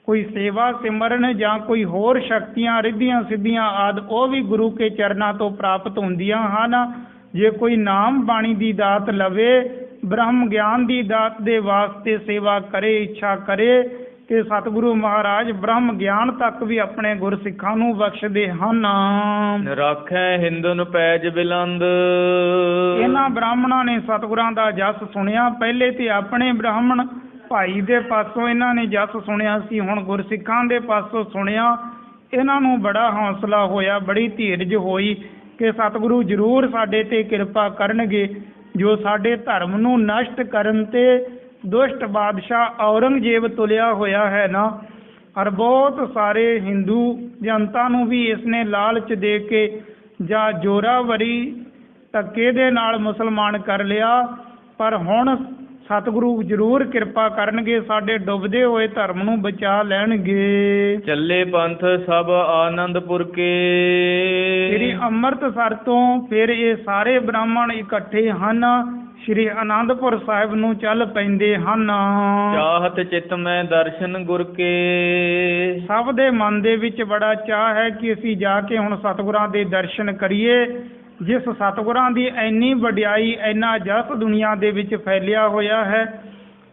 ਕੋਈ ਸੇਵਾ ਸਿਮਰਨ ਜਾਂ ਕੋਈ ਹੋਰ ਸ਼ਕਤੀਆਂ ਰਿੱਧੀਆਂ ਸਿੱਧੀਆਂ ਆਦਿ ਉਹ ਵੀ ਗੁਰੂ ਕੇ ਚਰਨਾਂ ਤੋਂ ਪ੍ਰਾਪਤ ਹੁੰਦੀਆਂ ਹਨ। ਜੇ ਕੋਈ ਨਾਮ ਬਾਣੀ ਦੀ ਦਾਤ ਲਵੇ, ਬ੍ਰਹਮ ਗਿਆਨ ਦੀ ਦਾਤ ਦੇ ਵਾਸਤੇ ਸੇਵਾ ਕਰੇ, ਇੱਛਾ ਕਰੇ ਕਿ ਸਤਿਗੁਰੂ ਮਹਾਰਾਜ ਬ੍ਰਹਮ ਗਿਆਨ ਤੱਕ ਵੀ ਆਪਣੇ ਗੁਰਸਿੱਖਾਂ ਨੂੰ ਬਖਸ਼ਦੇ ਹਨ। ਰਾਖੈ ਹਿੰਦੁਨ ਪੈਜ ਬਿਲੰਦ। ਇਹਨਾਂ ਬ੍ਰਾਹਮਣਾਂ ਨੇ ਸਤਿਗੁਰਾਂ ਦਾ ਜਸ ਸੁਣਿਆ। ਪਹਿਲੇ ਤੇ ਆਪਣੇ ਬ੍ਰਾਹਮਣ ਭਾਈ ਦੇ ਪਾਸੋਂ ਇਹਨਾਂ ਨੇ ਜਸ ਸੁਣਿਆ ਸੀ, ਹੁਣ ਗੁਰਸਿੱਖਾਂ ਦੇ ਪਾਸੋਂ ਸੁਣਿਆ। ਇਹਨਾਂ ਨੂੰ ਬੜਾ ਹੌਸਲਾ ਹੋਇਆ, ਬੜੀ ਧੀਰਜ ਹੋਈ ਕਿ ਸਤਿਗੁਰੂ ਜ਼ਰੂਰ ਸਾਡੇ ਤੇ ਕਿਰਪਾ ਕਰਨਗੇ। ਜੋ ਸਾਡੇ ਧਰਮ ਨੂੰ ਨਸ਼ਟ ਕਰਨ ਤੇ ਦੁਸ਼ਟ ਬਾਦਸ਼ਾਹ ਔਰੰਗਜ਼ੇਬ ਤੁਲਿਆ ਹੋਇਆ ਹੈ ਨਾ, ਔਰ ਬਹੁਤ ਸਾਰੇ ਹਿੰਦੂ ਜਨਤਾ ਨੂੰ ਵੀ ਇਸ ਨੇ ਲਾਲਚ ਦੇ ਕੇ ਜਾਂ ਜ਼ੋਰਾਵਰੀ ਧੱਕੇ ਦੇ ਨਾਲ ਮੁਸਲਮਾਨ ਕਰ ਲਿਆ। ਪਰ ਹੁਣ ਸਤਿਗੁਰੂ ਜ਼ਰੂਰ ਕਿਰਪਾ ਕਰਨਗੇ, ਸਾਡੇ ਡੁੱਬਦੇ ਹੋਏ ਧਰਮ ਨੂੰ ਬਚਾ ਲੈਣਗੇ। ਚੱਲੇ ਪੰਥ ਸਭ ਆਨੰਦਪੁਰ ਕੇ। ਸ੍ਰੀ ਅੰਮ੍ਰਿਤਸਰ ਤੋਂ ਫਿਰ ਇਹ ਸਾਰੇ ਬ੍ਰਾਹਮਣ ਇਕੱਠੇ ਹਨ, ਸ੍ਰੀ ਅਨੰਦਪੁਰ ਸਾਹਿਬ ਨੂੰ ਚੱਲ ਪੈਂਦੇ ਹਨ। ਚਾਹਤ ਚਿਤ ਮੈਂ ਦਰਸ਼ਨ ਗੁਰ ਕੇ। ਸਭ ਦੇ ਮਨ ਦੇ ਵਿੱਚ ਬੜਾ ਚਾਹ ਹੈ ਕਿ ਅਸੀਂ ਜਾ ਕੇ ਹੁਣ ਸਤਿਗੁਰਾਂ ਦੇ ਦਰਸ਼ਨ ਕਰੀਏ। ਜਿਸ ਸਤਿਗੁਰਾਂ ਦੀ ਇੰਨੀ ਵਡਿਆਈ, ਇੰਨਾ ਜਸ ਦੁਨੀਆ ਦੇ ਵਿੱਚ ਫੈਲਿਆ ਹੋਇਆ ਹੈ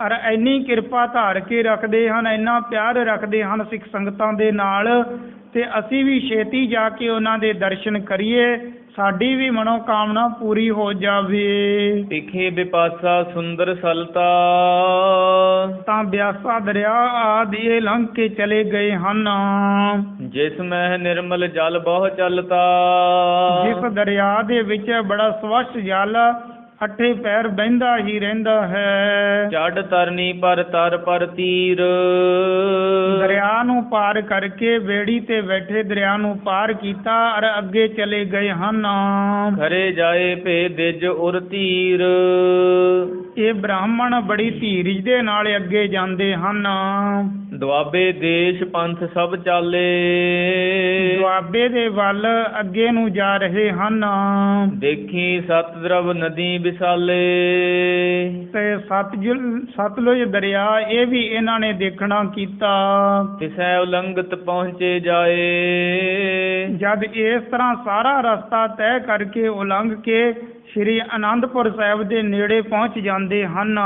ਔਰ ਇੰਨੀ ਕਿਰਪਾ ਧਾਰ ਕੇ ਰੱਖਦੇ ਹਨ, ਇੰਨਾ ਪਿਆਰ ਰੱਖਦੇ ਹਨ ਸਿੱਖ ਸੰਗਤਾਂ ਦੇ ਨਾਲ, ਤੇ ਅਸੀਂ ਵੀ ਛੇਤੀ ਜਾ ਕੇ ਉਹਨਾਂ ਦੇ ਦਰਸ਼ਨ ਕਰੀਏ, ਸਾਡੀ ਵੀ ਮਨੋਕਾਮਨਾ ਪੂਰੀ ਹੋ ਜਾਵੇ। ਤਿਖੇ ਬਿਪਾਸਾ ਸੁੰਦਰ ਸਲਤਾ। ਤਾਂ ਬਿਆਸਾ ਦਰਿਆ ਆਦਿ ਇਹ ਲੰਘ ਕੇ ਚਲੇ ਗਏ ਹਨ। ਜਿਸ ਮਹਿ ਨਿਰਮਲ ਜਲ ਬਹੁ ਚਲਤਾ। ਜਿਸ ਦਰਿਆ ਦੇ ਵਿੱਚ ਬੜਾ ਸਵੱਛ ਜਲ ਅੱਠੇ ਪੈਰ ਬਹਿੰਦਾ ਹੀ ਰਹਿੰਦਾ ਹੈ। ਚੜ ਤਰਨੀ ਪਰ ਤਰ ਪਰ ਤੀਰ। ਦਰਿਆ ਨੂੰ ਪਾਰ ਕਰਕੇ ਬੇੜੀ ਤੇ ਬੈਠੇ ਦਰਿਆ ਨੂੰ ਪਾਰ ਕੀਤਾ ਔਰ ਅੱਗੇ ਚਲੇ ਗਏ ਹਨ। ਖਰੇ ਜਾਏ ਭੇ ਦਿਜ ਉਰ ਧੀਰ। ਇਹ ਬ੍ਰਾਹਮਣ ਬੜੀ ਧੀਰਜ ਦੇ ਨਾਲ ਅੱਗੇ ਜਾਂਦੇ ਹਨ। ਦੁਆਬੇ ਦੇਸ਼ ਪੰਥ ਸਭ ਚਾਲੇ। ਦੁਆਬੇ ਦੇ ਵੱਲ ਅੱਗੇ ਨੂੰ ਜਾ ਰਹੇ ਹਨ। ਦੇਖੀ ਸਤਦਰਵ ਨਦੀ ਵਿਸਾਲੇ, ਤੇ ਸਤਲੁਜ ਦਰਿਆ ਇਹ ਵੀ ਇਹਨਾਂ ਨੇ ਦੇਖਣਾ ਕੀਤਾ। ਤਿਸੈ ਉਲੰਘਤ ਪਹੁੰਚੇ ਜਾਏ, ਜਦ ਇਸ ਤਰ੍ਹਾਂ ਸਾਰਾ ਰਸਤਾ ਤੈਅ ਕਰਕੇ ਉਲੰਘ ਕੇ ਸ਼੍ਰੀ ਅਨੰਦਪੁਰ ਸਾਹਿਬ ਦੇ ਨੇੜੇ ਪਹੁੰਚ ਜਾਂਦੇ ਹਨ।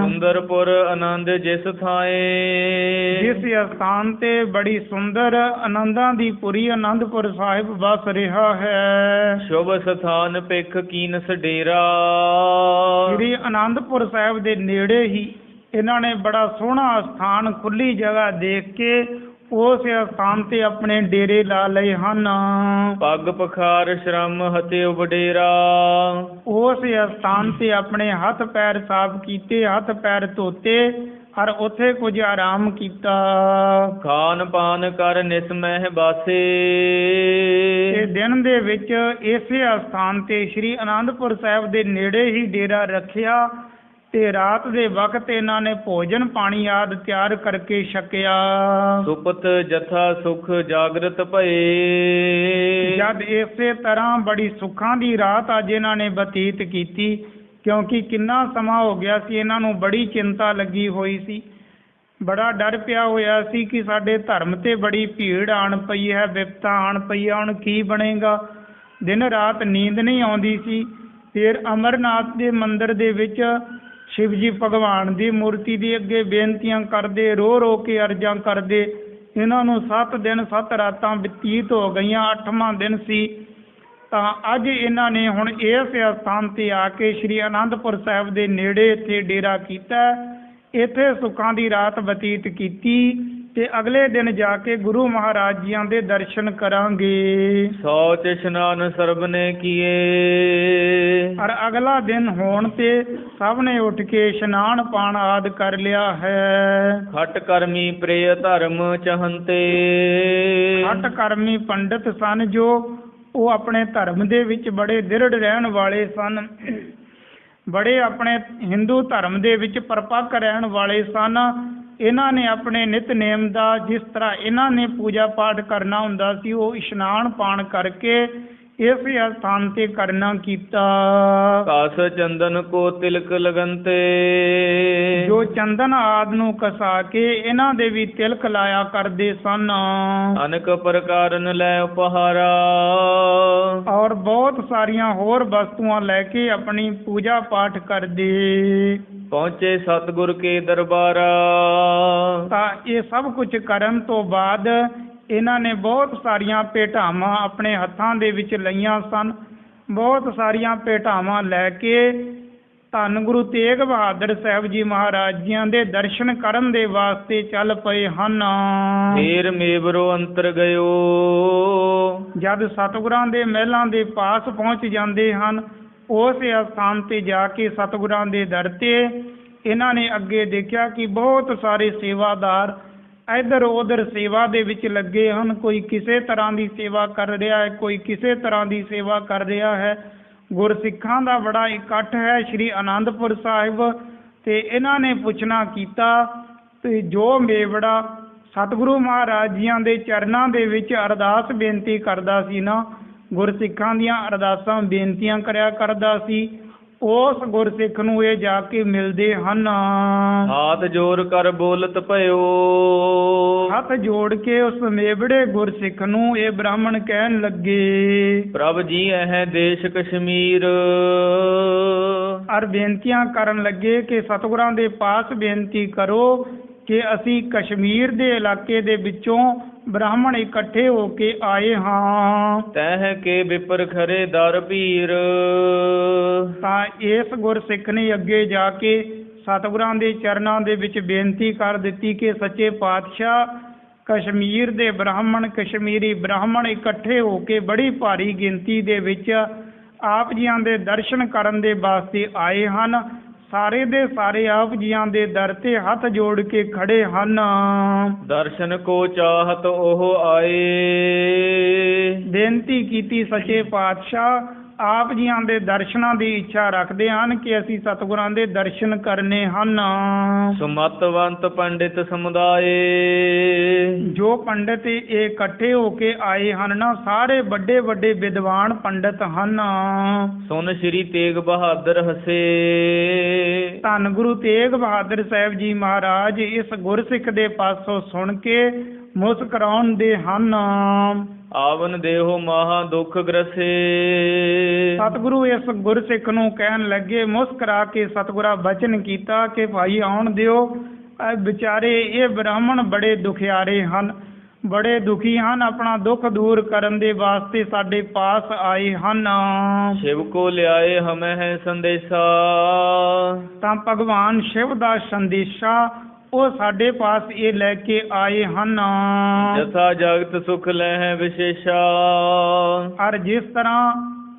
ਸੁੰਦਰਪੁਰ ਆਨੰਦ ਜਿਸ ਥਾਏ, ਜਿਸ ਸਥਾਨ ਤੇ ਬੜੀ ਸੁੰਦਰ ਆਨੰਦਾਂ ਦੀ ਪੁਰੀ ਅਨੰਦਪੁਰ ਸਾਹਿਬ ਵਸ ਰਿਹਾ ਹੈ। ਸ਼ੁਭ ਸਥਾਨ ਭਿਖ ਕੀਨਸ ਡੇਰਾ, ਸ਼੍ਰੀ ਅਨੰਦਪੁਰ ਸਾਹਿਬ ਦੇ ਨੇੜੇ ਹੀ ਇਹਨਾਂ ਨੇ ਬੜਾ ਸੋਹਣਾ ਸਥਾਨ, ਖੁੱਲੀ ਜਗ੍ਹਾ ਦੇਖ ਕੇ ਉਸ ਸਥਾਨ ਤੇ ਆਪਣੇ ਡੇਰੇ ਲਾ ਲਏ ਹਨ। ਪੱਗ ਪਖਾਰ ਸ਼ਰਮ ਹਤੇ ਵਡੇਰਾ, ਉਸ ਸਥਾਨ ਤੇ ਆਪਣੇ ਹੱਥ ਪੈਰ ਸਾਫ਼ ਕੀਤੇ, ਹੱਥ ਪੈਰ ਧੋਤੇ ਔਰ ਉੱਥੇ ਕੁਝ ਆਰਾਮ ਕੀਤਾ। ਖਾਨ ਪਾਨ ਕਰ ਨਿਸਮਹਿ ਬਾਸੇ, ਤੇ ਦਿਨ ਦੇ ਵਿੱਚ ਇਸੇ ਸਥਾਨ ਤੇ ਸ਼੍ਰੀ ਅਨੰਦਪੁਰ ਸਾਹਿਬ ਦੇ ਨੇੜੇ ਹੀ ਡੇਰਾ ਰੱਖਿਆ ਤੇ ਰਾਤ ਦੇ ਵਕਤ ਇਹਨਾਂ ਨੇ ਭੋਜਨ ਪਾਣੀ ਆਦਿ ਤਿਆਰ ਕਰਕੇ ਛਕਿਆ। ਸੁਪਤ ਜਥਾ ਸੁਖ ਜਾਗਰਤ ਭਏ, ਜਦ ਇਸੇ ਤਰ੍ਹਾਂ ਬੜੀ ਸੁੱਖਾਂ ਦੀ ਰਾਤ ਅੱਜ ਇਹਨਾਂ ਨੇ ਬਤੀਤ ਕੀਤੀ, ਕਿਉਂਕਿ ਕਿੰਨਾ ਸਮਾਂ ਹੋ ਗਿਆ ਸੀ ਇਹਨਾਂ ਨੂੰ ਬੜੀ ਚਿੰਤਾ ਲੱਗੀ ਹੋਈ ਸੀ, ਬੜਾ ਡਰ ਪਿਆ ਹੋਇਆ ਸੀ ਕਿ ਸਾਡੇ ਧਰਮ ਤੇ ਬੜੀ ਭੀੜ ਆਣ ਪਈ ਹੈ, ਵਿਪਤਾ ਆਣ ਪਈ ਹੈ, ਹੁਣ ਕੀ ਬਣੇਗਾ। ਦਿਨ ਰਾਤ ਨੀਂਦ ਨਹੀਂ ਆਉਂਦੀ ਸੀ। ਫਿਰ ਅਮਰਨਾਥ ਦੇ ਮੰਦਿਰ ਦੇ ਵਿੱਚ ਸ਼ਿਵ ਜੀ ਭਗਵਾਨ ਦੀ ਮੂਰਤੀ ਦੇ ਅੱਗੇ ਬੇਨਤੀਆਂ ਕਰਦੇ, ਰੋ ਰੋ ਕੇ ਅਰਜ਼ਾਂ ਕਰਦੇ। ਇਹਨਾਂ ਨੂੰ 7 ਦਿਨ 7 ਰਾਤਾਂ ਬਤੀਤ ਹੋ ਗਈਆਂ, 8ਵਾਂ ਦਿਨ ਸੀ। ਤਾਂ ਅੱਜ ਇਹਨਾਂ ਨੇ ਹੁਣ ਇਸ ਸਥਾਨ ਤੇ ਆ ਕੇ ਸ਼੍ਰੀ ਅਨੰਦਪੁਰ ਸਾਹਿਬ ਦੇ ਨੇੜੇ ਇੱਥੇ ਡੇਰਾ ਕੀਤਾ, ਇੱਥੇ ਸੁੱਖਾਂ ਦੀ ਰਾਤ ਬਤੀਤ ਕੀਤੀ ਤੇ ਅਗਲੇ ਦਿਨ ਜਾ ਕੇ ਗੁਰੂ ਮਹਾਰਾਜ ਜੀਆਂ ਦੇ ਦਰਸ਼ਨ ਕਰਾਂਗੇ। ਸੌਚ ਇਸ਼ਨਾਨ ਸਰਬ ਨੇ ਕੀਏ, ਔਰ ਅਗਲਾ ਦਿਨ ਹੋਣ ਤੇ ਸਭ ਨੇ ਉੱਠ ਕੇ ਇਸ਼ਨਾਨ ਪਾਣ ਆਦਿ ਕਰ ਲਿਆ ਹੈ। ਖਟ ਕਰਮੀ ਪ੍ਰਿਯ ਧਰਮ ਚਹੰਤੇ, ਖਟ ਕਰਮੀ ਪੰਡਿਤ ਸਨ ਜੋ ਉਹ ਆਪਣੇ ਧਰਮ ਦੇ ਵਿੱਚ ਬੜੇ ਦ੍ਰਿੜ ਰਹਿਣ ਵਾਲੇ ਸਨ, ਬੜੇ ਆਪਣੇ ਹਿੰਦੂ ਧਰਮ ਦੇ ਵਿੱਚ ਪਰਪੱਕ ਰਹਿਣ ਵਾਲੇ ਸਨ। ਇਹਨਾਂ ਨੇ ਆਪਣੇ ਨਿਤਨੇਮ ਦਾ, ਜਿਸ ਤਰ੍ਹਾਂ ਇਹਨਾਂ ਨੇ ਪੂਜਾ ਪਾਠ ਕਰਨਾ ਹੁੰਦਾ ਸੀ, ਉਹ ਇਸ਼ਨਾਨ ਪਾਣ ਕਰਕੇ ਇਸ ਸਥਾਨ ਤੇ ਕਰਨਾ ਕੀਤਾ। ਕਾਸ ਚੰਦਨ ਕੋ ਤਿਲਕ ਲਗੰਤੇ, ਜੋ ਚੰਦਨ ਆਦਿ ਨੂੰ ਕਸਾ ਕੇ ਇਹਨਾਂ ਦੇ ਵੀ ਤਿਲਕ ਲਾਇਆ ਕਰਦੇ ਸਨ। ਅਨੇਕ ਪ੍ਰਕਾਰਨ ਲੈ ਉਪਹਾਰਾ, ਔਰ ਬਹੁਤ ਸਾਰੀਆਂ ਹੋਰ ਵਸਤੂਆਂ ਲੈ ਕੇ ਆਪਣੀ ਪੂਜਾ ਪਾਠ ਕਰਦੇ। ਪਹੁੰਚੇ ਸਤਿਗੁਰ ਕੇ ਦਰਬਾਰਾ, ਤਾਂ ਇਹ ਸਭ ਕੁਝ ਕਰਨ ਤੋਂ ਬਾਅਦ ਇਹਨਾਂ ਨੇ ਬਹੁਤ ਸਾਰੀਆਂ ਭੇਟਾਵਾਂ ਆਪਣੇ ਹੱਥਾਂ ਦੇ ਵਿੱਚ ਲਈਆਂ ਸਨ। ਬਹੁਤ ਸਾਰੀਆਂ ਭੇਟਾਵਾਂ ਲੈ ਕੇ ਧੰਨ ਗੁਰੂ ਤੇਗ ਬਹਾਦਰ ਸਾਹਿਬ ਜੀ ਮਹਾਰਾਜ ਜੀਆਂ ਦੇ ਦਰਸ਼ਨ ਕਰਨ ਦੇ ਵਾਸਤੇ ਚੱਲ ਪਏ ਹਨ। ਫੇਰ ਮੇਵਰੋ ਅੰਤਰ ਗਇਓ, ਜਦ ਸਤਿਗੁਰਾਂ ਦੇ ਮਹਿਲਾਂ ਦੇ ਪਾਸ ਪਹੁੰਚ ਜਾਂਦੇ ਹਨ, ਉਸ ਸਥਾਨ ਤੇ ਜਾ ਕੇ ਸਤਿਗੁਰਾਂ ਦੇ ਦਰ ਤੇ ਇਹਨਾਂ ਨੇ ਅੱਗੇ ਦੇਖਿਆ ਕਿ ਬਹੁਤ ਸਾਰੇ ਸੇਵਾਦਾਰ ਇੱਧਰ ਉੱਧਰ ਸੇਵਾ ਦੇ ਵਿੱਚ ਲੱਗੇ ਹਨ। ਕੋਈ ਕਿਸੇ ਤਰ੍ਹਾਂ ਦੀ ਸੇਵਾ ਕਰ ਰਿਹਾ ਹੈ, ਕੋਈ ਕਿਸੇ ਤਰ੍ਹਾਂ ਦੀ ਸੇਵਾ ਕਰ ਰਿਹਾ ਹੈ। ਗੁਰਸਿੱਖਾਂ ਦਾ ਬੜਾ ਇਕੱਠ ਹੈ ਸ਼੍ਰੀ ਅਨੰਦਪੁਰ ਸਾਹਿਬ। ਤੇ ਇਹਨਾਂ ਨੇ ਪੁੱਛਣਾ ਕੀਤਾ ਤੇ ਜੋ ਮੇਵੜਾ ਸਤਿਗੁਰੂ ਮਹਾਰਾਜ ਜੀਆਂ ਦੇ ਚਰਨਾਂ ਦੇ ਵਿੱਚ ਅਰਦਾਸ ਬੇਨਤੀ ਕਰਦਾ ਸੀ ਨਾ, ਗੁਰਸਿੱਖਾਂ ਦੀਆਂ ਅਰਦਾਸਾਂ ਬੇਨਤੀਆਂ ਕਰਿਆ ਕਰਦਾ ਸੀ, ਉਸ ਗੁਰਸਿੱਖ ਨੂੰ ਇਹ ਜਾ ਕੇ ਮਿਲਦੇ ਹਨ। ਹਾਥ ਜੋੜ ਕਰ ਬੋਲਤ ਭਇਓ, ਹੱਥ ਜੋੜ ਕੇ ਉਸ ਮੇਵੜੇ ਗੁਰਸਿੱਖ ਨੂੰ ਇਹ ਬ੍ਰਾਹਮਣ ਕਹਿਣ ਲੱਗੇ, ਪ੍ਰਭ ਜੀ ਇਹ ਦੇਸ਼ ਕਸ਼ਮੀਰ। ਔਰ ਬੇਨਤੀਆਂ ਕਰਨ ਲੱਗੇ ਕਿ ਸਤਿਗੁਰਾਂ ਦੇ ਪਾਸ ਬੇਨਤੀ ਕਰੋ ਕਿ ਅਸੀਂ ਕਸ਼ਮੀਰ ਦੇ ਇਲਾਕੇ ਦੇ ਵਿੱਚੋਂ ਬ੍ਰਾਹਮਣ ਇਕੱਠੇ ਹੋ ਕੇ ਆਏ ਹਾਂ। ਤਹਿ ਕੇ ਵਿਪਰ ਖਰੇ ਦਰ ਭੀਰ, ਤਾਂ ਇਸ ਗੁਰਸਿੱਖ ਨੇ ਅੱਗੇ ਜਾ ਕੇ ਸਤਿਗੁਰਾਂ ਦੇ ਚਰਨਾਂ ਦੇ ਵਿੱਚ ਬੇਨਤੀ ਕਰ ਦਿੱਤੀ ਕਿ ਸੱਚੇ ਪਾਤਸ਼ਾਹ, ਕਸ਼ਮੀਰ ਦੇ ਬ੍ਰਾਹਮਣ, ਕਸ਼ਮੀਰੀ ਬ੍ਰਾਹਮਣ ਇਕੱਠੇ ਹੋ ਕੇ ਬੜੀ ਭਾਰੀ ਗਿਣਤੀ ਦੇ ਵਿੱਚ ਆਪ ਜੀਆਂ ਦੇ ਦਰਸ਼ਨ ਕਰਨ ਦੇ ਵਾਸਤੇ ਆਏ ਹਨ। ਸਾਰੇ ਦੇ ਸਾਰੇ ਆਪ ਜੀਆਂ ਦੇ ਦਰ ਤੇ ਹੱਥ ਜੋੜ ਕੇ ਖੜੇ ਹਨ। ਦਰਸ਼ਨ ਕੋ ਚਾਹਤ ਉਹ ਆਏ, ਬੇਨਤੀ ਕੀਤੀ ਸੱਚੇ ਪਾਤਸ਼ਾਹ ਆਪ ਜੀਆਂ ਦੇ ਦਰਸ਼ਨਾਂ ਦੀ ਇੱਛਾ ਰੱਖਦੇ ਹਨ ਕਿ ਅਸੀਂ ਸਤਿਗੁਰਾਂ ਦੇ ਦਰਸ਼ਨ ਕਰਨੇ ਹਨ। ਸੁਮਤਵੰਤ ਪੰਡਿਤ ਸਮੁਦਾਏ ਜੋ ਪੰਡਿਤ ਇਹ ਇਕੱਠੇ ਹੋ ਕੇ ਆਏ ਹਨ ਨਾ, ਸਾਰੇ ਵੱਡੇ ਵੱਡੇ ਵਿਦਵਾਨ ਪੰਡਿਤ ਹਨ। ਸੁਨ ਸ੍ਰੀ ਤੇਗ ਬਹਾਦਰ ਹਸੇ ਧੰਨ ਗੁਰੂ ਤੇਗ ਬਹਾਦਰ ਸਾਹਿਬ ਜੀ ਮਹਾਰਾਜ ਇਸ ਗੁਰਸਿੱਖ ਦੇ ਪਾਸੋਂ ਸੁਣ ਕੇ ਮੁਸਕਰਾਉਂਦੇ ਹਨ। ਆਵਨ ਦੇਹੋ ਮਹਾ ਦੁੱਖ ਗ੍ਰਸੇ ਸਤਿਗੁਰੂ ਇਸ ਗੁਰਸਿੱਖ ਨੂੰ ਕਹਿਣ ਲੱਗੇ, ਮੁਸਕਰਾ ਕੇ ਸਤਿਗੁਰਾਂ ਬਚਨ ਕੀਤਾ ਕਿ ਭਾਈ ਆਉਣ ਦਿਓ, ਇਹ ਵਿਚਾਰੇ ਇਹ ਬ੍ਰਾਹਮਣ ਬੜੇ ਦੁਖਿਆਰੇ ਹਨ, ਬੜੇ ਦੁਖੀ ਹਨ, ਆਪਣਾ ਦੁੱਖ ਦੂਰ ਕਰਨ ਦੇ ਵਾਸਤੇ ਸਾਡੇ ਪਾਸ ਆਏ ਹਨ। ਸ਼ਿਵ ਕੋ ਲਿਆਏ ਹਮੇ ਹੈ ਸੰਦੇਸ਼ਾ ਤਾਂ ਭਗਵਾਨ ਸ਼ਿਵ ਦਾ ਸੰਦੇਸ਼ਾ ਉਹ ਸਾਡੇ ਪਾਸ ਇਹ ਲੈ ਕੇ ਆਏ ਹਨ। ਜਥਾ ਜਗਤ ਸੁਖ ਲੈ ਹੈ ਵਿਸ਼ੇਸ਼ਾ ਔਰ ਜਿਸ ਤਰ੍ਹਾਂ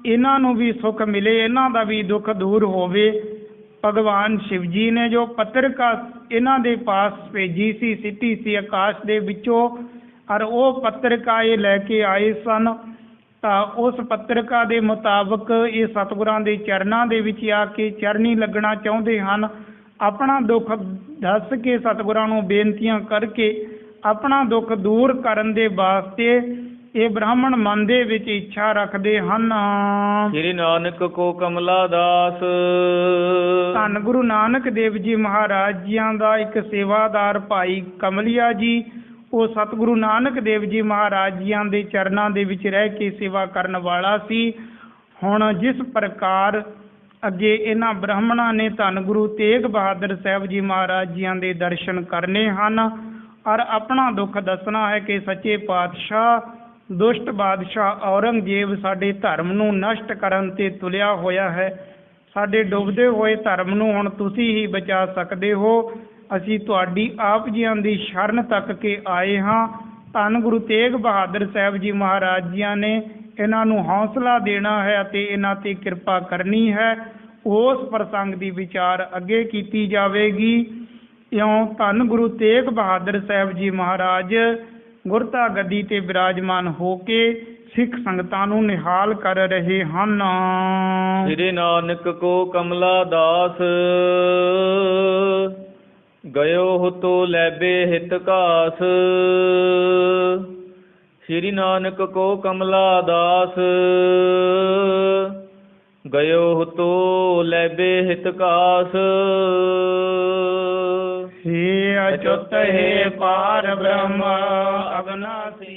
ਇਹਨਾਂ ਨੂੰ ਵੀ ਸੁੱਖ ਮਿਲੇ, ਇਹਨਾਂ ਦਾ ਵੀ ਦੁੱਖ ਦੂਰ ਹੋਵੇ, ਭਗਵਾਨ ਸ਼ਿਵ ਜੀ ਨੇ ਜੋ ਪੱਤਰਿਕਾ ਇਹਨਾਂ ਦੇ ਪਾਸ ਭੇਜੀ ਸੀ, ਸਿੱਟੀ ਸੀ ਆਕਾਸ਼ ਦੇ ਵਿੱਚੋਂ, ਔਰ ਉਹ ਪੱਤਰਿਕਾ ਇਹ ਲੈ ਕੇ ਆਏ ਸਨ। ਤਾਂ ਉਸ ਪੱਤਰਿਕਾ ਦੇ ਮੁਤਾਬਕ ਇਹ ਸਤਿਗੁਰਾਂ ਦੇ ਚਰਨਾਂ ਦੇ ਵਿੱਚ ਆ ਕੇ ਚਰਨੀ ਲੱਗਣਾ ਚਾਹੁੰਦੇ ਹਨ। ਆਪਣਾ ਦੁੱਖ ਦੱਸ ਕੇ ਸਤਿਗੁਰਾਂ ਨੂੰ ਬੇਨਤੀਆਂ ਕਰਕੇ ਆਪਣਾ ਦੁੱਖ ਦੂਰ ਕਰਨ ਦੇ ਵਾਸਤੇ ਇਹ ਬ੍ਰਾਹਮਣ ਮਨ ਦੇ ਵਿੱਚ ਇੱਛਾ ਰੱਖਦੇ ਹਨ। ਸ੍ਰੀ ਨਾਨਕ ਕੋ ਕਮਲਾ ਦਾਸ ਧੰਨ ਗੁਰੂ ਨਾਨਕ ਦੇਵ ਜੀ ਮਹਾਰਾਜ ਜੀਆਂ ਦਾ ਇੱਕ ਸੇਵਾਦਾਰ ਭਾਈ ਕਮਲਿਆ ਜੀ, ਉਹ ਸਤਿਗੁਰੂ ਨਾਨਕ ਦੇਵ ਜੀ ਮਹਾਰਾਜ ਜੀਆਂ ਦੇ ਚਰਨਾਂ ਦੇ ਵਿੱਚ ਰਹਿ ਕੇ ਸੇਵਾ ਕਰਨ ਵਾਲਾ ਸੀ। ਹੁਣ ਜਿਸ ਪ੍ਰਕਾਰ ਅੱਗੇ ਇਹਨਾਂ ਬ੍ਰਾਹਮਣਾਂ ਨੇ ਧੰਨ ਗੁਰੂ ਤੇਗ ਬਹਾਦਰ ਸਾਹਿਬ ਜੀ ਮਹਾਰਾਜ ਜੀਆਂ ਦੇ ਦਰਸ਼ਨ ਕਰਨੇ ਹਨ ਔਰ ਆਪਣਾ ਦੁੱਖ ਦੱਸਣਾ ਹੈ ਕਿ ਸੱਚੇ ਪਾਤਸ਼ਾਹ ਦੁਸ਼ਟ ਬਾਦਸ਼ਾਹ ਔਰੰਗਜ਼ੇਬ ਸਾਡੇ ਧਰਮ ਨੂੰ ਨਸ਼ਟ ਕਰਨ ਤੇ ਤੁਲਿਆ ਹੋਇਆ ਹੈ। ਸਾਡੇ ਡੁੱਬਦੇ ਹੋਏ ਧਰਮ ਨੂੰ ਹੁਣ ਤੁਸੀਂ ਹੀ ਬਚਾ ਸਕਦੇ ਹੋ। ਅਸੀਂ ਤੁਹਾਡੀ ਆਪ ਜੀਆਂ ਦੀ ਸ਼ਰਨ ਤੱਕ ਕੇ ਆਏ ਹਾਂ। ਧੰਨ ਗੁਰੂ ਤੇਗ ਬਹਾਦਰ ਸਾਹਿਬ ਜੀ ਮਹਾਰਾਜ ਜੀਆਂ ਨੇ ਇਹਨਾਂ ਨੂੰ ਹੌਸਲਾ ਦੇਣਾ ਹੈ ਅਤੇ ਇਹਨਾਂ ਤੇ ਕਿਰਪਾ ਕਰਨੀ ਹੈ। ਉਸ ਪ੍ਰਸੰਗ ਦੀ ਵਿਚਾਰ ਅੱਗੇ ਕੀਤੀ ਜਾਵੇਗੀ। ਇਉਂ ਧੰਨ ਗੁਰੂ ਤੇਗ ਬਹਾਦਰ ਸਾਹਿਬ ਜੀ ਮਹਾਰਾਜ ਗੁਰਤਾ ਗੱਦੀ ਤੇ ਬਿਰਾਜਮਾਨ ਹੋ ਕੇ ਸਿੱਖ ਸੰਗਤਾਂ ਨੂੰ ਨਿਹਾਲ ਕਰ ਰਹੇ ਹਨ। ਸ੍ਰੀ ਨਾਨਕ ਕੋ ਕਮਲਾ ਦਾਸ ਗਇਓ ਹੁਤੋ ਲੈਬੇ ਹਿਤ ਘਾਸ। ਸ੍ਰੀ ਨਾਨਕ ਕੋ ਕਮਲਾ ਦਾਸ ਗਇਓ ਹੁਤੋ ਲੈਬੇ ਹਿਤ ਘਾਸ। हे अच्युत हे पार ब्रह्म अविनाशी।